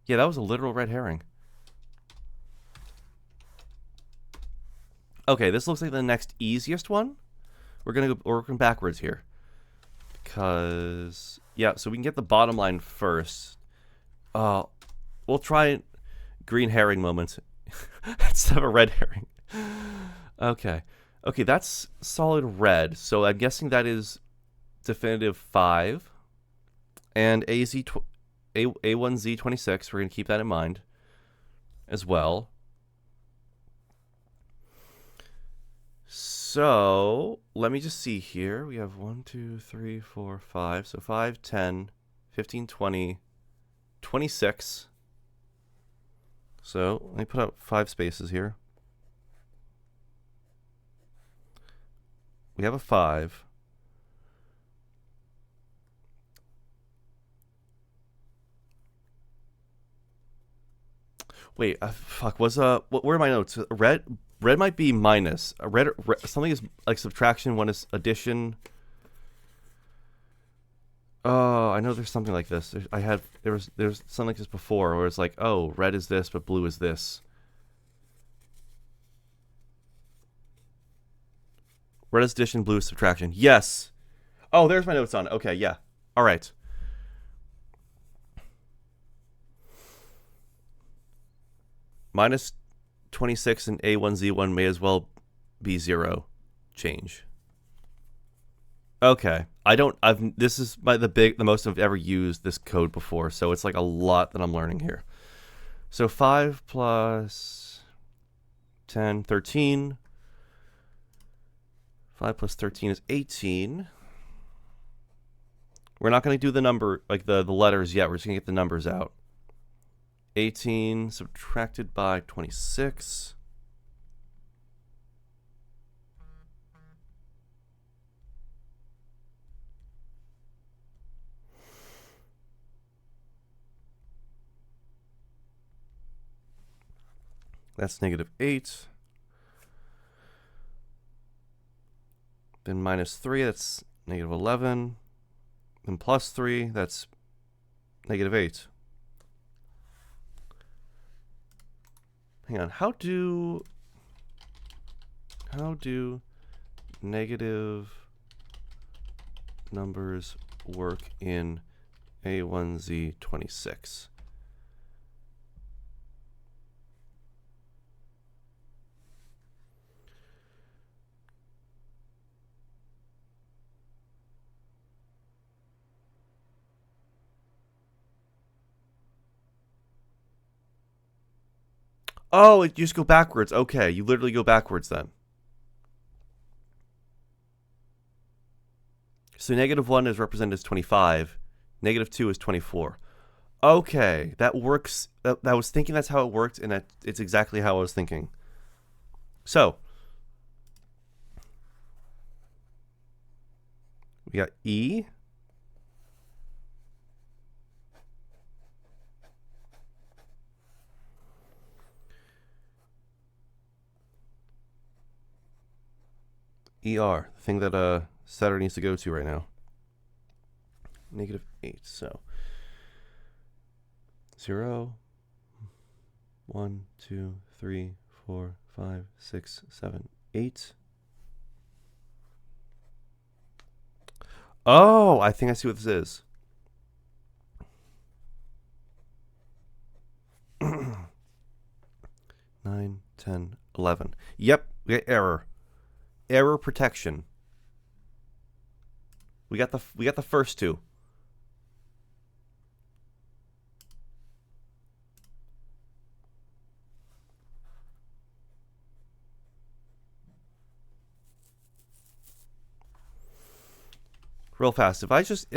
Yeah, that was a literal red herring. Okay, this looks like the next easiest one. we're working backwards here. Because, yeah, so we can get the bottom line first. We'll try green herring moment instead of a red herring. Okay. Okay, that's solid red. So I'm guessing that is definitive 5. And A1Z26, we're going to keep that in mind as well. So let me just see here. We have 1, 2, 3, 4, 5. So 5, 10, 15, 20, 26. So let me put out 5 spaces here. We have a 5. Wait, fuck. Where are my notes? Red might be minus. Red, something is like subtraction. One is addition. Oh, I know there's something like this. There's something like this before, where it's like, oh, red is this, but blue is this. Red is addition, blue is subtraction. Yes. Oh, there's my notes on it. Okay, yeah. All right. Minus 26 and A1Z1 may as well be 0 change. Okay. This is the most I've ever used this code before, so it's like a lot that I'm learning here. So 5 plus 10, 13. 5 plus 13 is 18. We're not going to do the number, like the letters yet. We're just going to get the numbers out. 18 subtracted by 26. That's negative 8. Then minus 3, that's negative 11. Then plus 3, that's negative 8. Hang on, how do negative numbers work in A1Z26? Oh, you just go backwards. Okay, you literally go backwards then. So negative 1 is represented as 25. Negative 2 is 24. Okay, that works. I was thinking that's how it worked, and it's exactly how I was thinking. So, we got E. ER, the thing that Saturn needs to go to right now. Negative 8, so 0, 1, 2, 3, 4, 5, 6, 7, 8. Oh, I think I see what this is. 9, 10, 11. Yep, we got error. Error protection. We got the first two. Real fast. If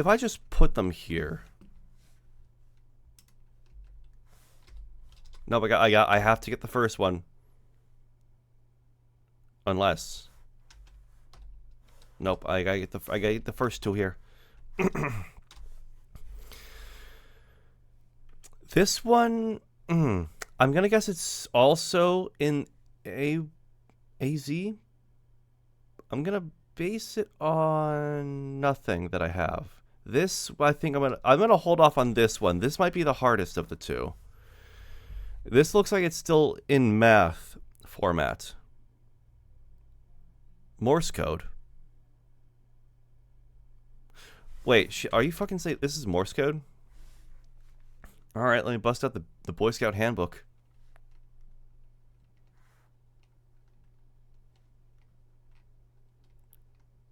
I just put them here. No, but I have to get the first one. Unless. Nope, I gotta get the first two here. This one, I'm gonna guess it's also in AZ. I'm gonna base it on nothing that I have. This, I think I'm gonna hold off on this one. This might be the hardest of the two. This looks like it's still in math format. Morse code. Wait, are you fucking saying this is Morse code? All right, let me bust out the Boy Scout handbook.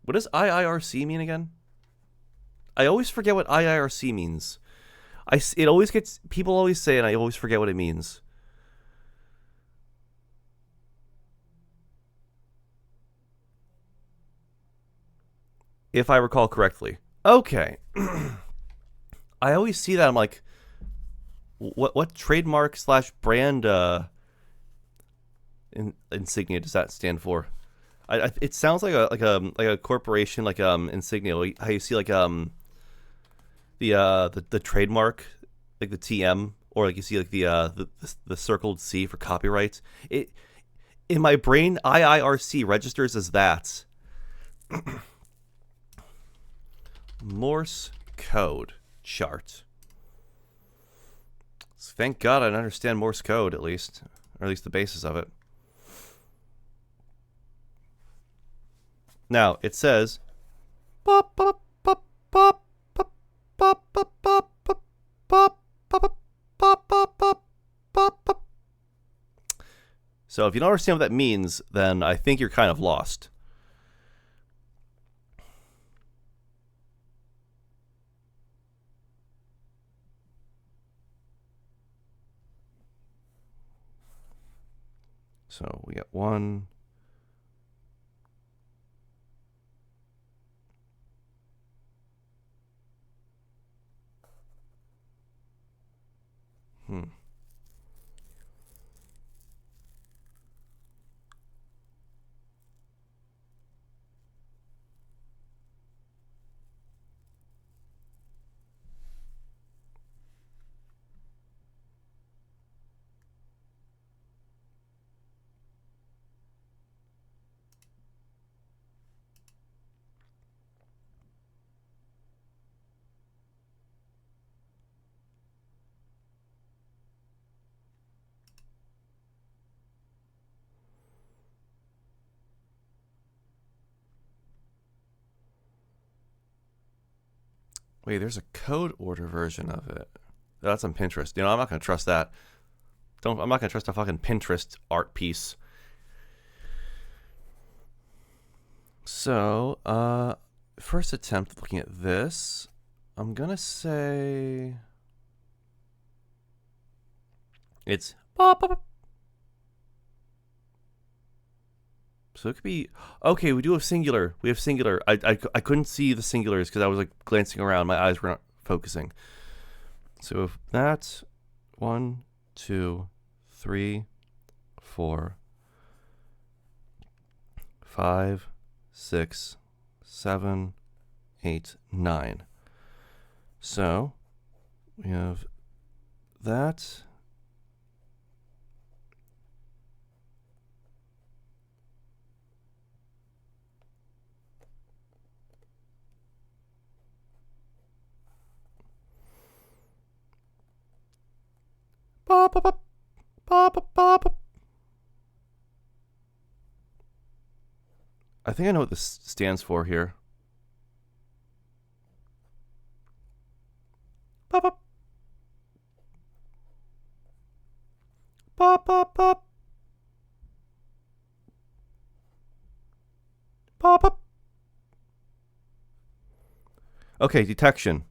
What does IIRC mean again? I always forget what IIRC means. It always gets, people always say it, and I always forget what it means. If I recall correctly. Okay. I always see that. I'm like, what trademark / brand insignia does that stand for? It sounds like a corporation, like insignia. How you see like the trademark, like the TM, or like you see like the circled C for copyright. It in my brain, IIRC registers as that. Morse code chart. Thank God I understand Morse code, at least, or at least the basis of it. Now it says. So if you don't understand what that means, then I think you're kind of lost. So we got 1. Wait, there's a code order version of it. That's on Pinterest. You know, I'm not gonna trust that. I'm not gonna trust a fucking Pinterest art piece. So, first attempt looking at this, I'm gonna say it's so it could be okay. We do have singular. We have singular. I couldn't see the singulars because I was like glancing around. My eyes were not focusing. So if that's 1, 2, 3, 4, 5, 6, 7, 8, 9. So we have that. I think I know what this stands for here. Okay, detection.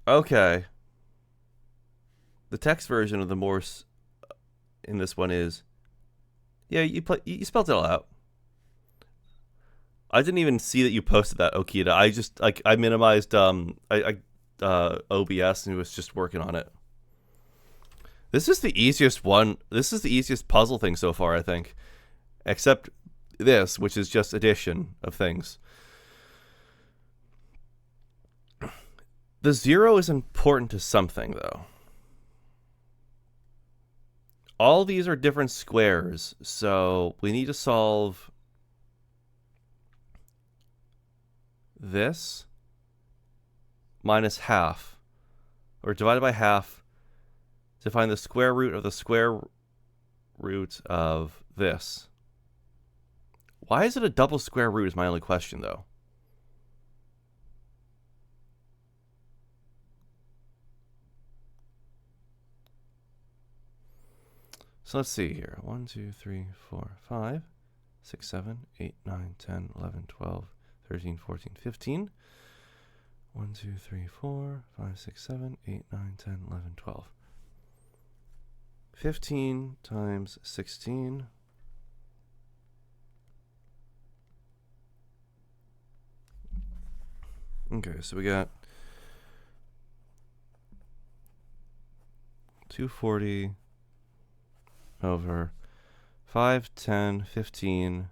Okay. The text version of the Morse in this one is, yeah, you spelled it all out. I didn't even see that you posted that, Okita. I just I minimized OBS and was just working on it. This is the easiest one. This is the easiest puzzle thing so far, I think. Except this, which is just addition of things. The 0 is important to something, though. All these are different squares, so we need to solve this minus half, or divided by half, to find the square root of the square root of this. Why is it a double square root is my only question, though. So let's see here. 1, 2, 3, 4, 5, 6, 7, 8, 9, 10, 11, 12, 13, 14, 15. 1, 2, 3, 4, 5, 6, 7, 8, 9, 10, 11, 12. 15 times 16. Okay, so we got 240 over 5, 10, 15,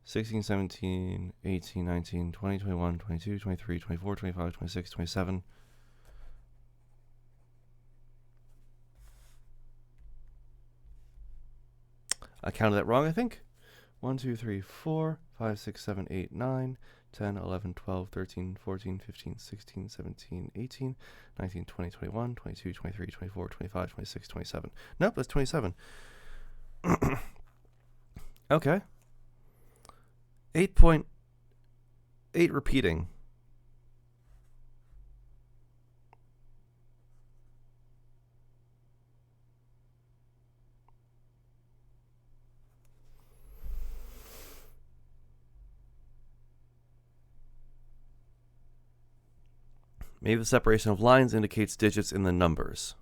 16, 17, 18, 19, 20, 21, 22, 23, 24, 25, 26, 27. I counted that wrong, I think. 1, 2, 3, 4, 5, 6, 7, 8, 9, 10, 11, 12, 13, 14, 15, 16, 17, 18, 19, 20, 21, 22, 23, 24, 25, 26, 27. Nope, that's 27. Okay. 8.8 repeating. Maybe the separation of lines indicates digits in the numbers.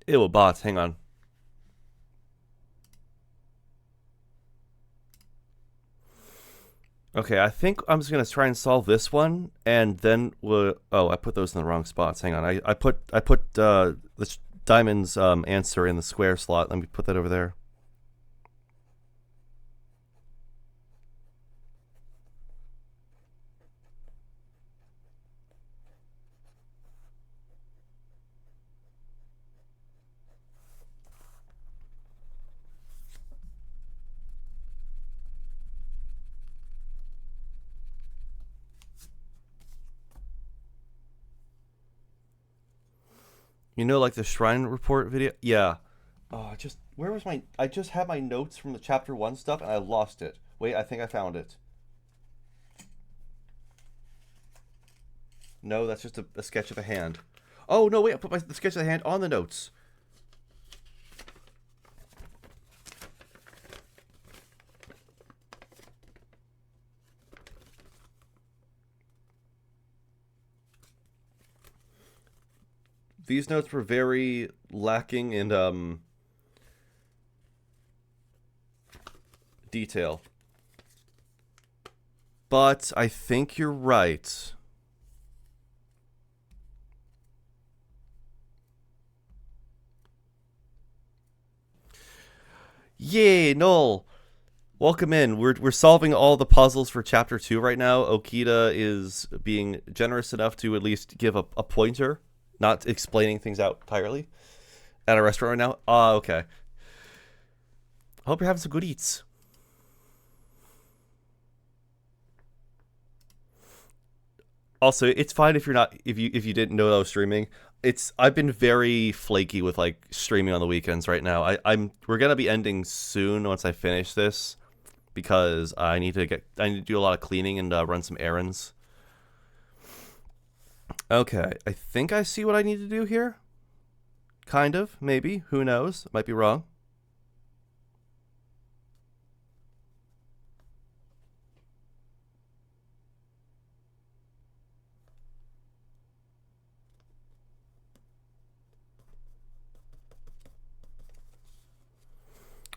Ew, bots, hang on. Okay, I think I'm just gonna try and solve this one, and then we'll. Oh, I put those in the wrong spots. Hang on, I put the diamond's answer in the square slot. Let me put that over there. You know, like the shrine report video? Yeah. Oh, where was my... I just had my notes from the chapter 1 stuff, and I lost it. Wait, I think I found it. No, that's just a sketch of a hand. Oh, no, wait, I put the sketch of the hand on the notes. These notes were very lacking in detail. But I think you're right. Yay, Noel. Welcome in. We're solving all the puzzles for chapter 2 right now. Okita is being generous enough to at least give a pointer. Not explaining things out entirely at a restaurant right now. Okay. Hope you're having some good eats. Also, it's fine if you're not if you didn't know that I was streaming. I've been very flaky with like streaming on the weekends right now. We're gonna be ending soon once I finish this because I need to do a lot of cleaning and run some errands. Okay, I think I see what I need to do here. Kind of, maybe. Who knows? Might be wrong.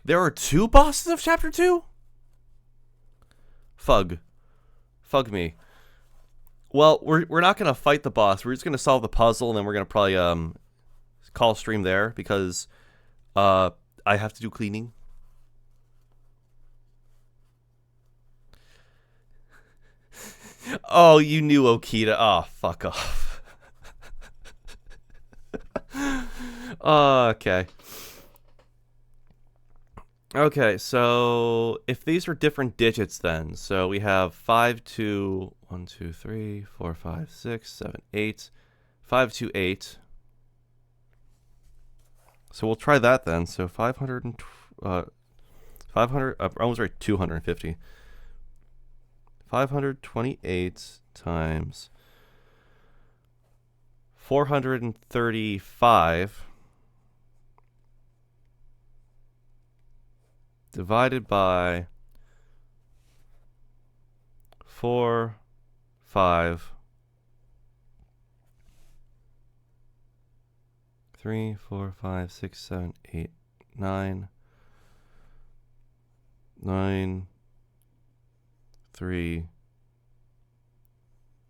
There are 2 bosses of chapter 2? Fug me. Well, we're not gonna fight the boss. We're just gonna solve the puzzle, and then we're gonna probably call stream there because I have to do cleaning. Oh, you knew Okita. Oh, fuck off. Okay. Okay, so if these are different digits then, so we have 5 to 1, 2, 3, 4, 5, 6, 7, 8, 5 to 8. So we'll try that then. So 500, 500, I almost right, 250. 528 times 435 divided by 4, 5, 3, 4, 5, 6, 7, 8, 9, 9, 3,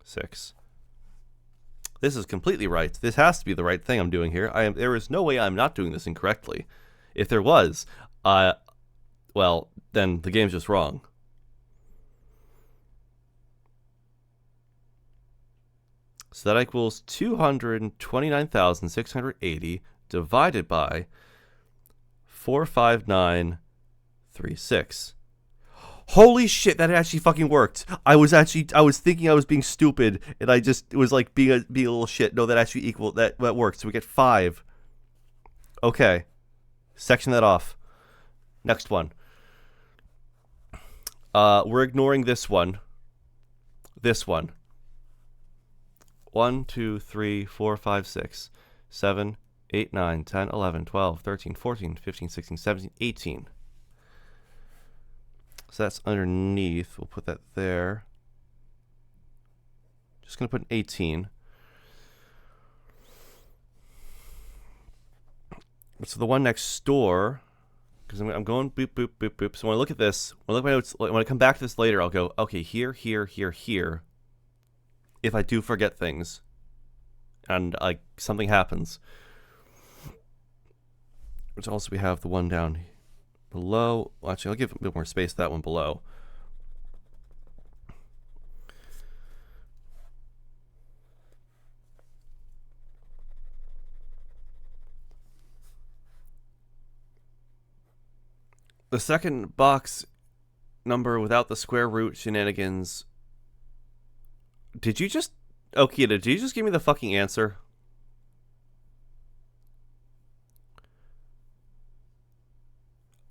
6. This is completely right. This has to be the right thing I'm doing here. There is no way I'm not doing this incorrectly. If there was, well, then the game's just wrong. So that equals 229,680 divided by 45936. Holy shit, that actually fucking worked. I was thinking I was being stupid, and I just was like being a little shit. No, that actually that worked. So we get 5. Okay. Section that off. Next one. We're ignoring this one. This one. 1, 2, 3, 4, 5, 6, 7, 8, 9, 10, 11, 12, 13, 14, 15, 16, 17, 18. So that's underneath. We'll put that there. Just going to put an 18. So the one next door, because I'm going boop, boop, boop, boop. So when I look at this, when I look at my notes, when I come back to this later, I'll go, okay, here, here, here, here. If I do forget things and like something happens. Which also we have the one down below. Well, actually, I'll give a bit more space to that one below. The second box number without the square root shenanigans. Did you just... Okita, did you just give me the fucking answer?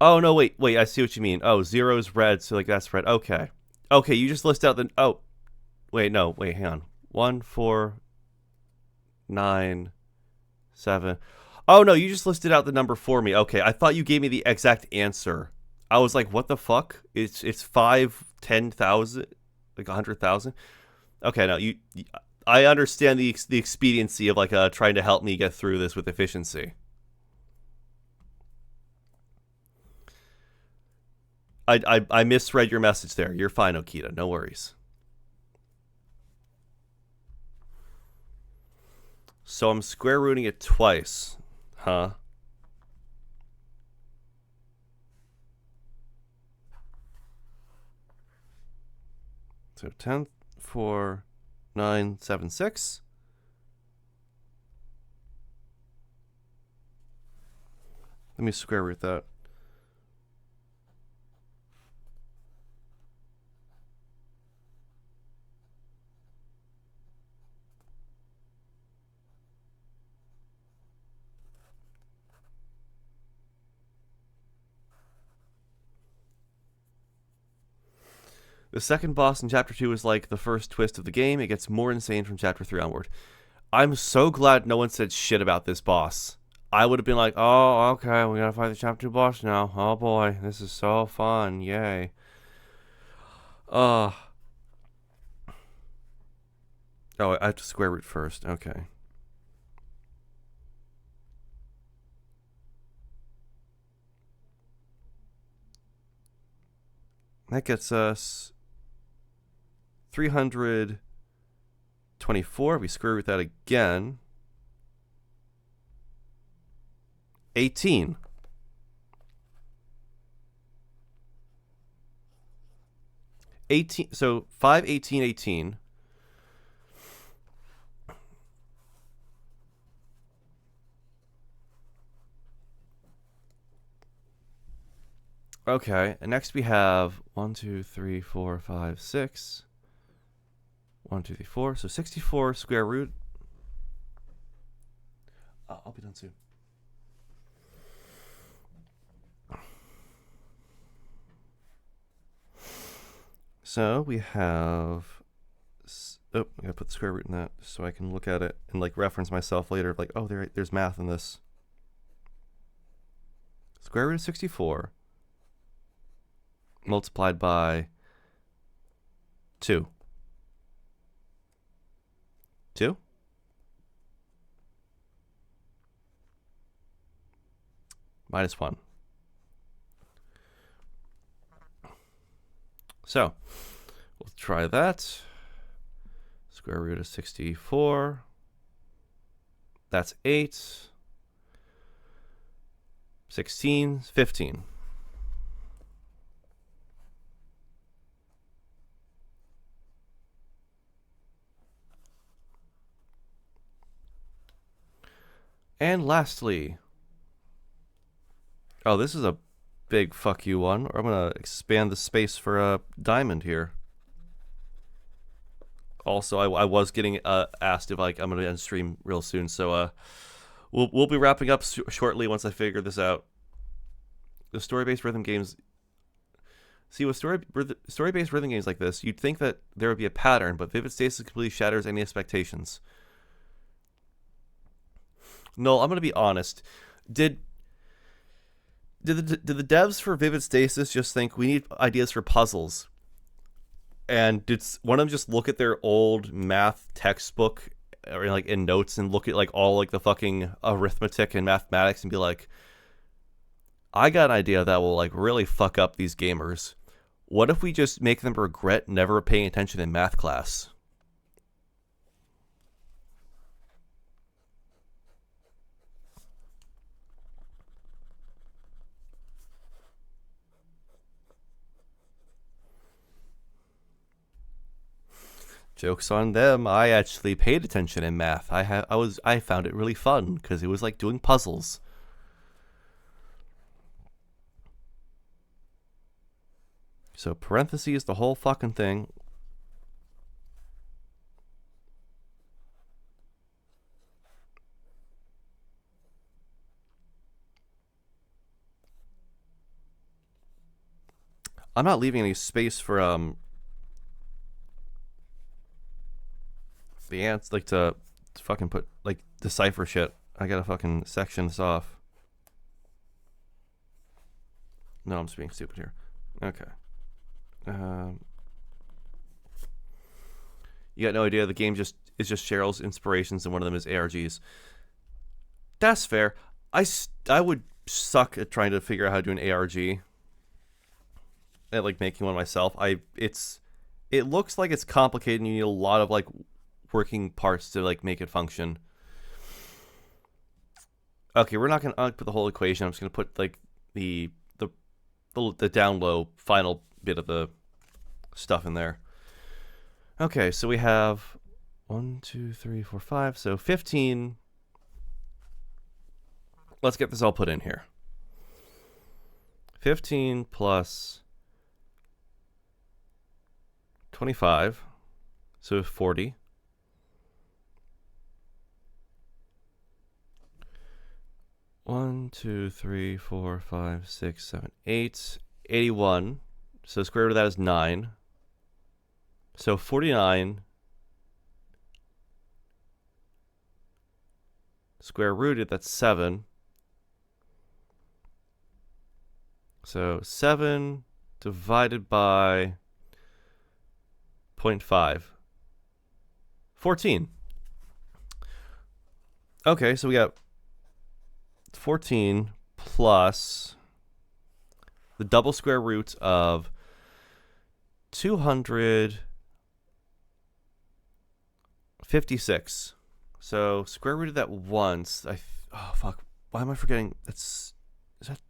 Oh, no, wait, I see what you mean. Oh, 0's red, so like that's red. Okay. Okay, you just list out the... Oh, wait, no, wait, hang on. 1, 4, 9, 7... Oh, no, you just listed out the number for me. Okay, I thought you gave me the exact answer. I was like, what the fuck? It's 5, 10,000, like 100,000? Okay, now I understand the expediency of like trying to help me get through this with efficiency. I misread your message there. You're fine, Okita. No worries. So I'm square rooting it twice. Huh? So 10, 4, 9, 7, 6. Let me square root that. The second boss in Chapter 2 is like the first twist of the game. It gets more insane from Chapter 3 onward. I'm so glad no one said shit about this boss. I would have been like, oh, okay, we gotta fight the Chapter 2 boss now. Oh boy, this is so fun. Yay. Oh, I have to square root first. Okay. That gets us 324. We square root that again. 18. 18. So 5, 18, 18. Okay, and next we have 1, 2, 3, 4, 5, 6. 1, 2, 3, 4. So 64 square root. I'll be done soon. So we have... Oh, I gotta put the square root in that so I can look at it and like reference myself later. Like, oh, there's math in this. Square root of 64 multiplied by 2. 2? Minus 1. So, we'll try that. Square root of 64. That's 8. 16, 15. And lastly, oh, this is a big fuck you one. Or I'm going to expand the space for a diamond here. Also, I was getting asked if like I'm going to end stream real soon, so we'll be wrapping up shortly once I figure this out. The story-based rhythm games. See, with story-based rhythm games like this, you'd think that there would be a pattern, but Vivid Stasis completely shatters any expectations. No, I'm going to be honest. Did the devs for Vivid Stasis just think we need ideas for puzzles? And did one of them just look at their old math textbook or like in notes and look at like all like the fucking arithmetic and mathematics and be like, I got an idea that will like really fuck up these gamers. What if we just make them regret never paying attention in math class? Joke's on them. I actually paid attention in math. I found it really fun because it was like doing puzzles. So parentheses the whole fucking thing. I'm not leaving any space for the ants like to fucking put like decipher shit. I gotta fucking section this off. No, I'm just being stupid here. Okay. You got no idea. The game is just Cheryl's inspirations, and one of them is ARGs. That's fair. I would suck at trying to figure out how to do an ARG. At like making one myself. It looks like it's complicated, and you need a lot of like working parts to like make it function. Okay, we're not gonna put the whole equation. I'm just gonna put like the down low final bit of the stuff in there. Okay, so we have 1, 2, 3, 4, 5. So 15. Let's get this all put in here. 15 plus 25. So 40. One, 2, 3, 4, 5, 6, 7, 8. 81. So square root of that is 9. So 49 square rooted, that's 7. So 7 divided by 0.5. 14. Okay, so we got 14 plus the double square root of 256. So square root of that once. Oh fuck! Why am I forgetting? Is that?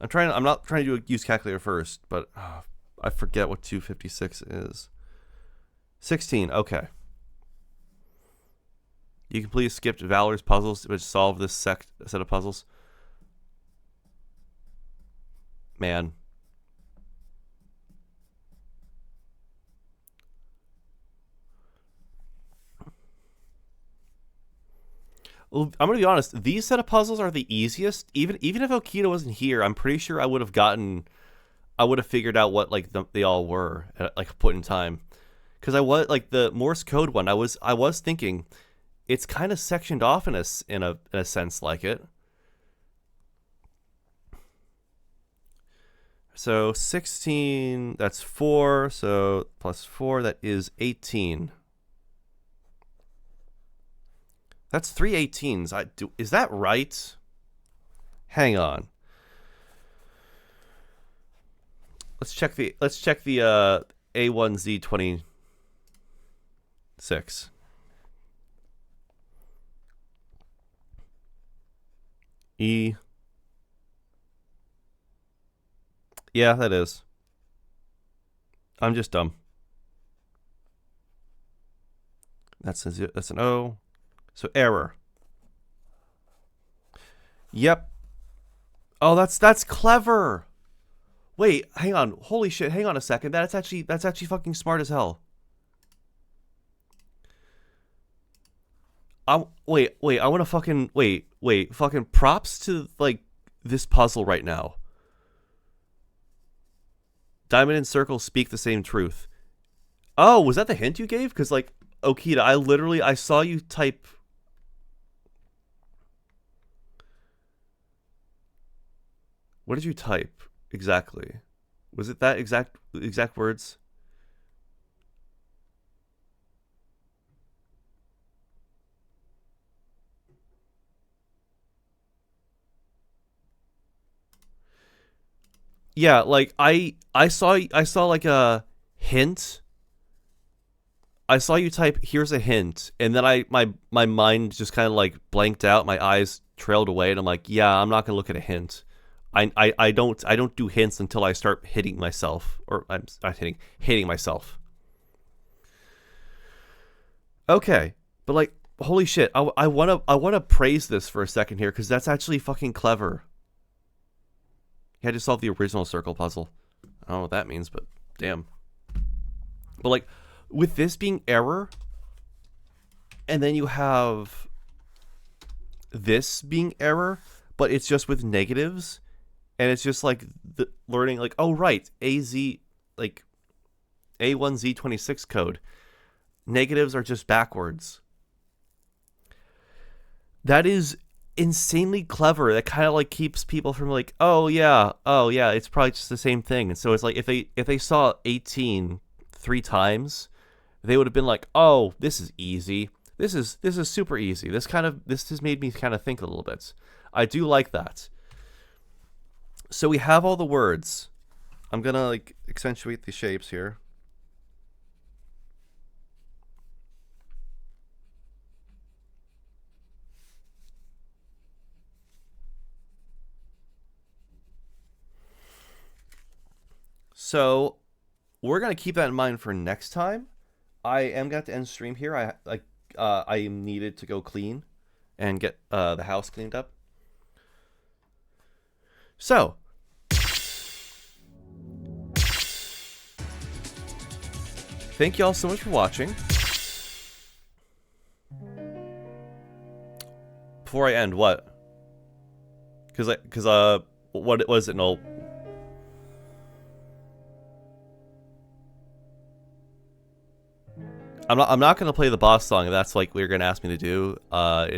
I'm not trying to use calculator first, but I forget what 256 is. 16. Okay. You can please skip Valor's puzzles to solve this set of puzzles. Man. Well, I'm gonna be honest. These set of puzzles are the easiest. Even if Okita wasn't here, I'm pretty sure I would have gotten I would have figured out what like they all were at like a point in time. Because I was like the Morse code one. I was thinking it's kind of sectioned off in a sense like it. So 16, that's 4. So plus 4, that is 18. That's 3 18s. Is that right? Hang on. Let's check the A1Z26. E. Yeah, that is. I'm just dumb. That's an O. So error. Yep. Oh, that's clever. Wait, hang on. Holy shit, hang on a second. That's actually fucking smart as hell. Wait, I want to fucking fucking props to like this puzzle right now. Diamond and circle speak the same truth. Oh, was that the hint you gave? Because like Okita, I saw you type. What did you type exactly? Was it that exact words? Yeah, like I saw like a hint. I saw you type "here's a hint," and then my mind just kind of like blanked out. My eyes trailed away, and I'm like, yeah, I'm not gonna look at a hint. I don't do hints until I start hitting myself, or I'm not hating myself. Okay, but like, holy shit, I wanna praise this for a second here because that's actually fucking clever. You had to solve the original circle puzzle. I don't know what that means, but damn. But like, with this being error, and then you have this being error, but it's just with negatives, and it's just like learning like, oh right, like A1Z26 code. Negatives are just backwards. That is insanely clever. That kind of like keeps people from like, oh yeah, it's probably just the same thing. And so it's like if they saw 18 3 times, they would have been like, oh, this is easy. This is super easy. This has made me kind of think a little bit. I do like that. So we have all the words. I'm gonna like accentuate the shapes here. So we're gonna keep that in mind for next time. I am going to end stream here. I am needed to go clean and get the house cleaned up. So, thank you all so much for watching. Before I end, what? Because what was it? No. I'm not gonna play the boss song if that's like what you're gonna ask me to do. I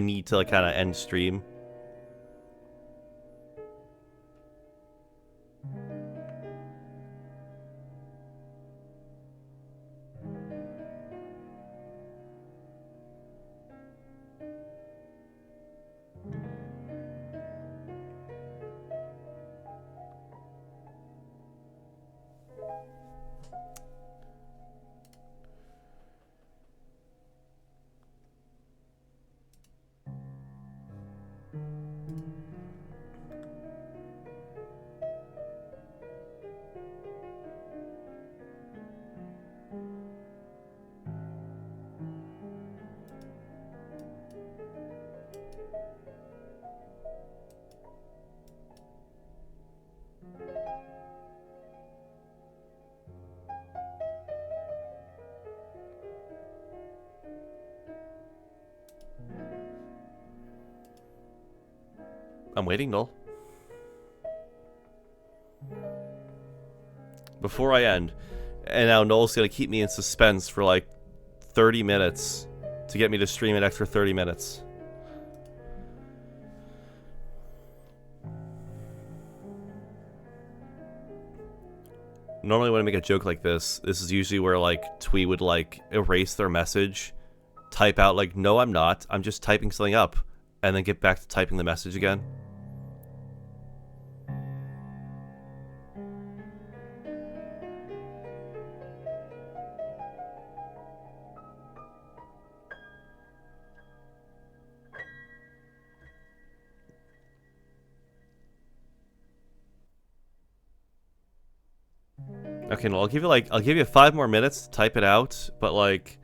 need to like kind of end stream. I'm waiting, Noel. before I end. And now Noel's gonna keep me in suspense for like 30 minutes to get me to stream an extra 30 minutes. Normally when I make a joke like this is usually where like Twee would like erase their message, type out like, no I'm not, I'm just typing something up, and then get back to typing the message again. Okay, no, I'll give you 5 more minutes to type it out, but like,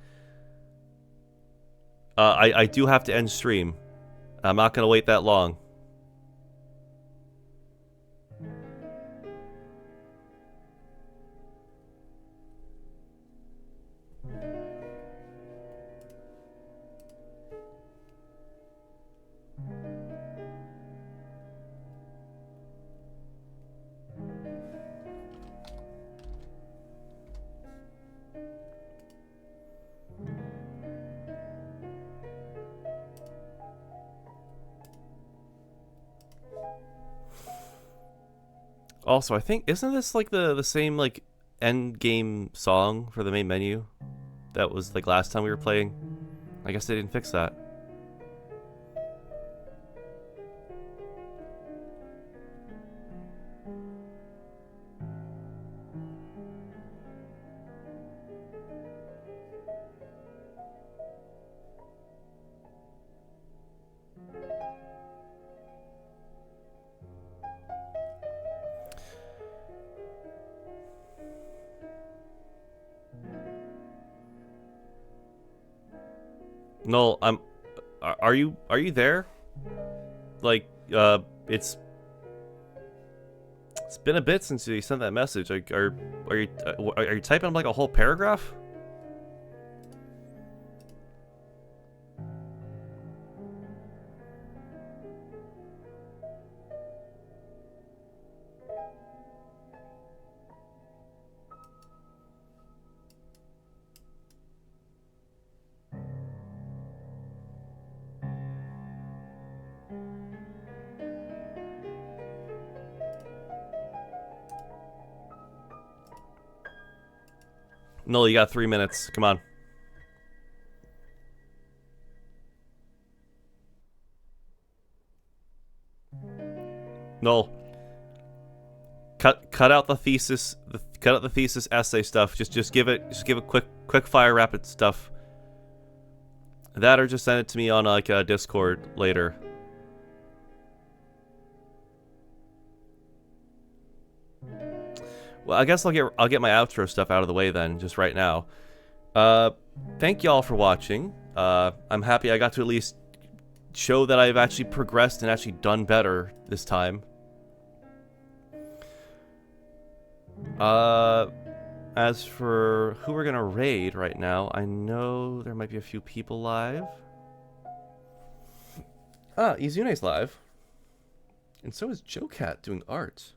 I do have to end stream. I'm not gonna wait that long. Also, I think, isn't this like the same like end game song for the main menu that was like last time we were playing? I guess they didn't fix that. No, I'm. Are you there? Like, it's been a bit since you sent that message. Like, are you typing like a whole paragraph? No, you got 3 minutes. Come on. No. Cut out the thesis. Cut out the thesis essay stuff. Just give it quick fire rapid stuff. That, or just send it to me on like Discord later. Well, I guess I'll get my outro stuff out of the way then, just right now. Thank y'all for watching. I'm happy I got to at least show that I've actually progressed and actually done better this time. As for who we're gonna raid right now, I know there might be a few people live. Ah, Izune's live. And so is JoeCat doing art.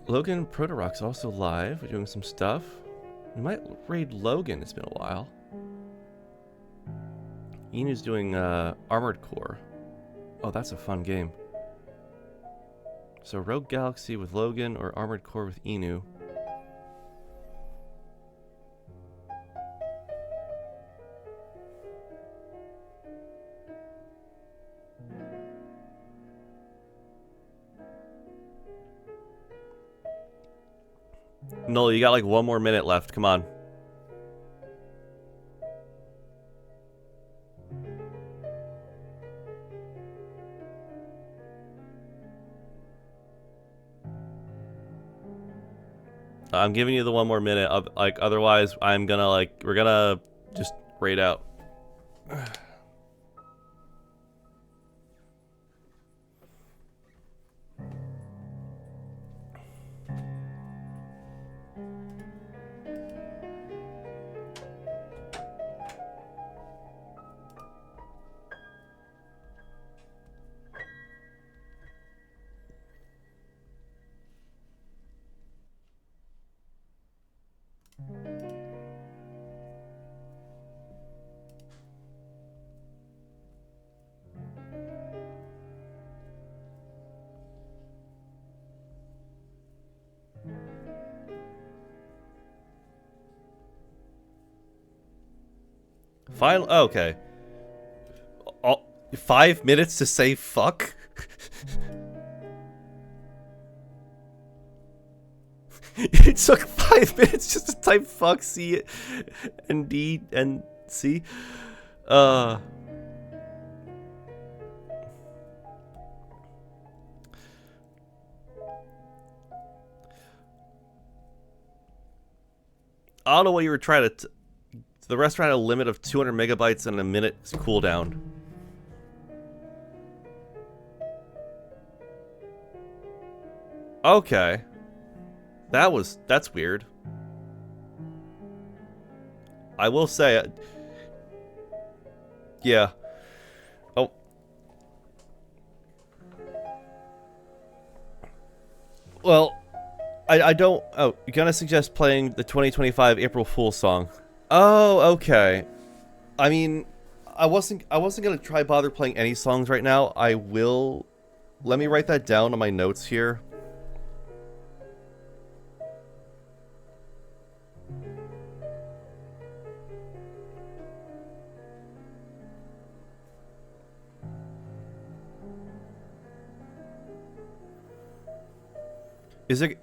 Logan Protorock's also live. We're doing some stuff. We might raid Logan. It's been a while. Inu's doing Armored Core. Oh, that's a fun game. So Rogue Galaxy with Logan or Armored Core with Inu. No, you got like 1 more minute left. Come on. I'm giving you the 1 more minute. Like, otherwise, I'm gonna like, we're gonna just raid out. Final. Oh, okay. 5 minutes to say fuck? It took 5 minutes just to type fuck, C, and D, and C. I don't know what you were trying to... The restaurant had a limit of 200 megabytes and a minute cooldown. Okay. That's weird. I will say... yeah. Oh. Well, I don't... Oh, you're gonna suggest playing the 2025 April Fool's song. Oh, okay. I mean, I wasn't gonna try bother playing any songs right now. I will... Let me write that down on my notes here.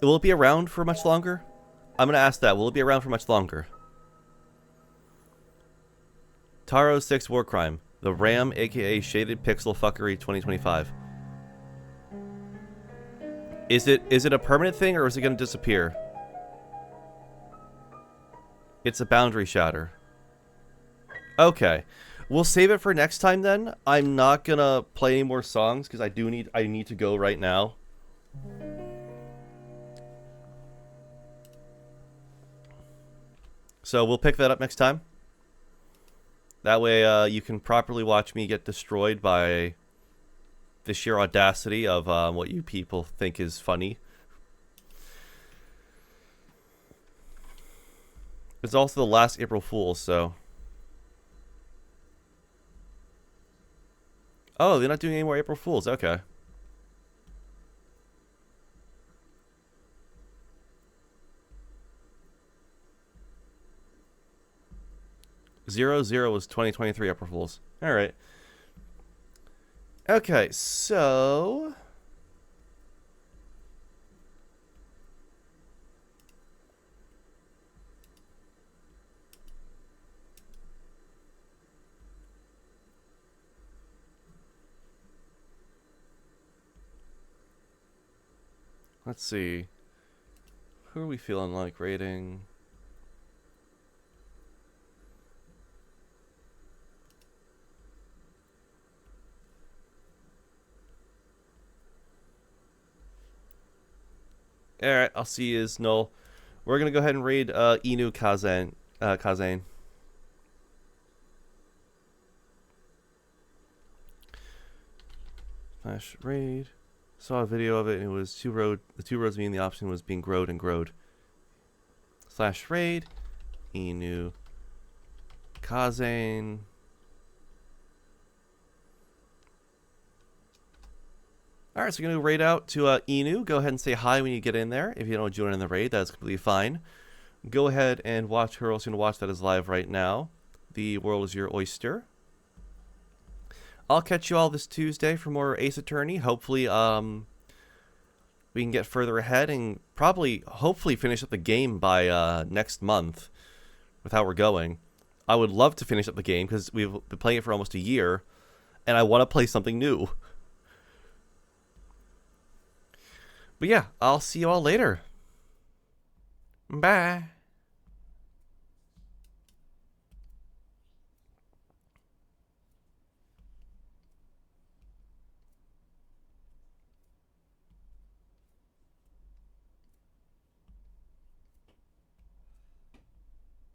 Will it be around for much longer? I'm gonna ask that. Will it be around for much longer? Taro 6 War Crime. The RAM, aka Shaded Pixel Fuckery 2025. Is it a permanent thing or is it gonna disappear? It's a boundary shatter. Okay. We'll save it for next time then. I'm not gonna play any more songs because I need to go right now. So we'll pick that up next time. That way you can properly watch me get destroyed by the sheer audacity of what you people think is funny. It's also the last April Fool's, so... Oh, they're not doing any more April Fools. Okay. Zero was 2023 April Fools. All right. Okay, so... Let's see. Who are we feeling like rating? Alright, I'll see you, Null. We're gonna go ahead and raid Inu Kazan. Flash raid. Saw a video of it and it was the two roads meaning the option was being growed and growed. / raid. Inu Kazan. Alright, so we're going to raid out to Inu. Go ahead and say hi when you get in there. If you don't join in the raid, that's completely fine. Go ahead and watch her. Also going to watch that as live right now. The world is your oyster. I'll catch you all this Tuesday for more Ace Attorney. Hopefully, we can get further ahead and hopefully finish up the game by next month with how we're going. I would love to finish up the game because we've been playing it for almost a year, and I want to play something new. But yeah, I'll see you all later. Bye.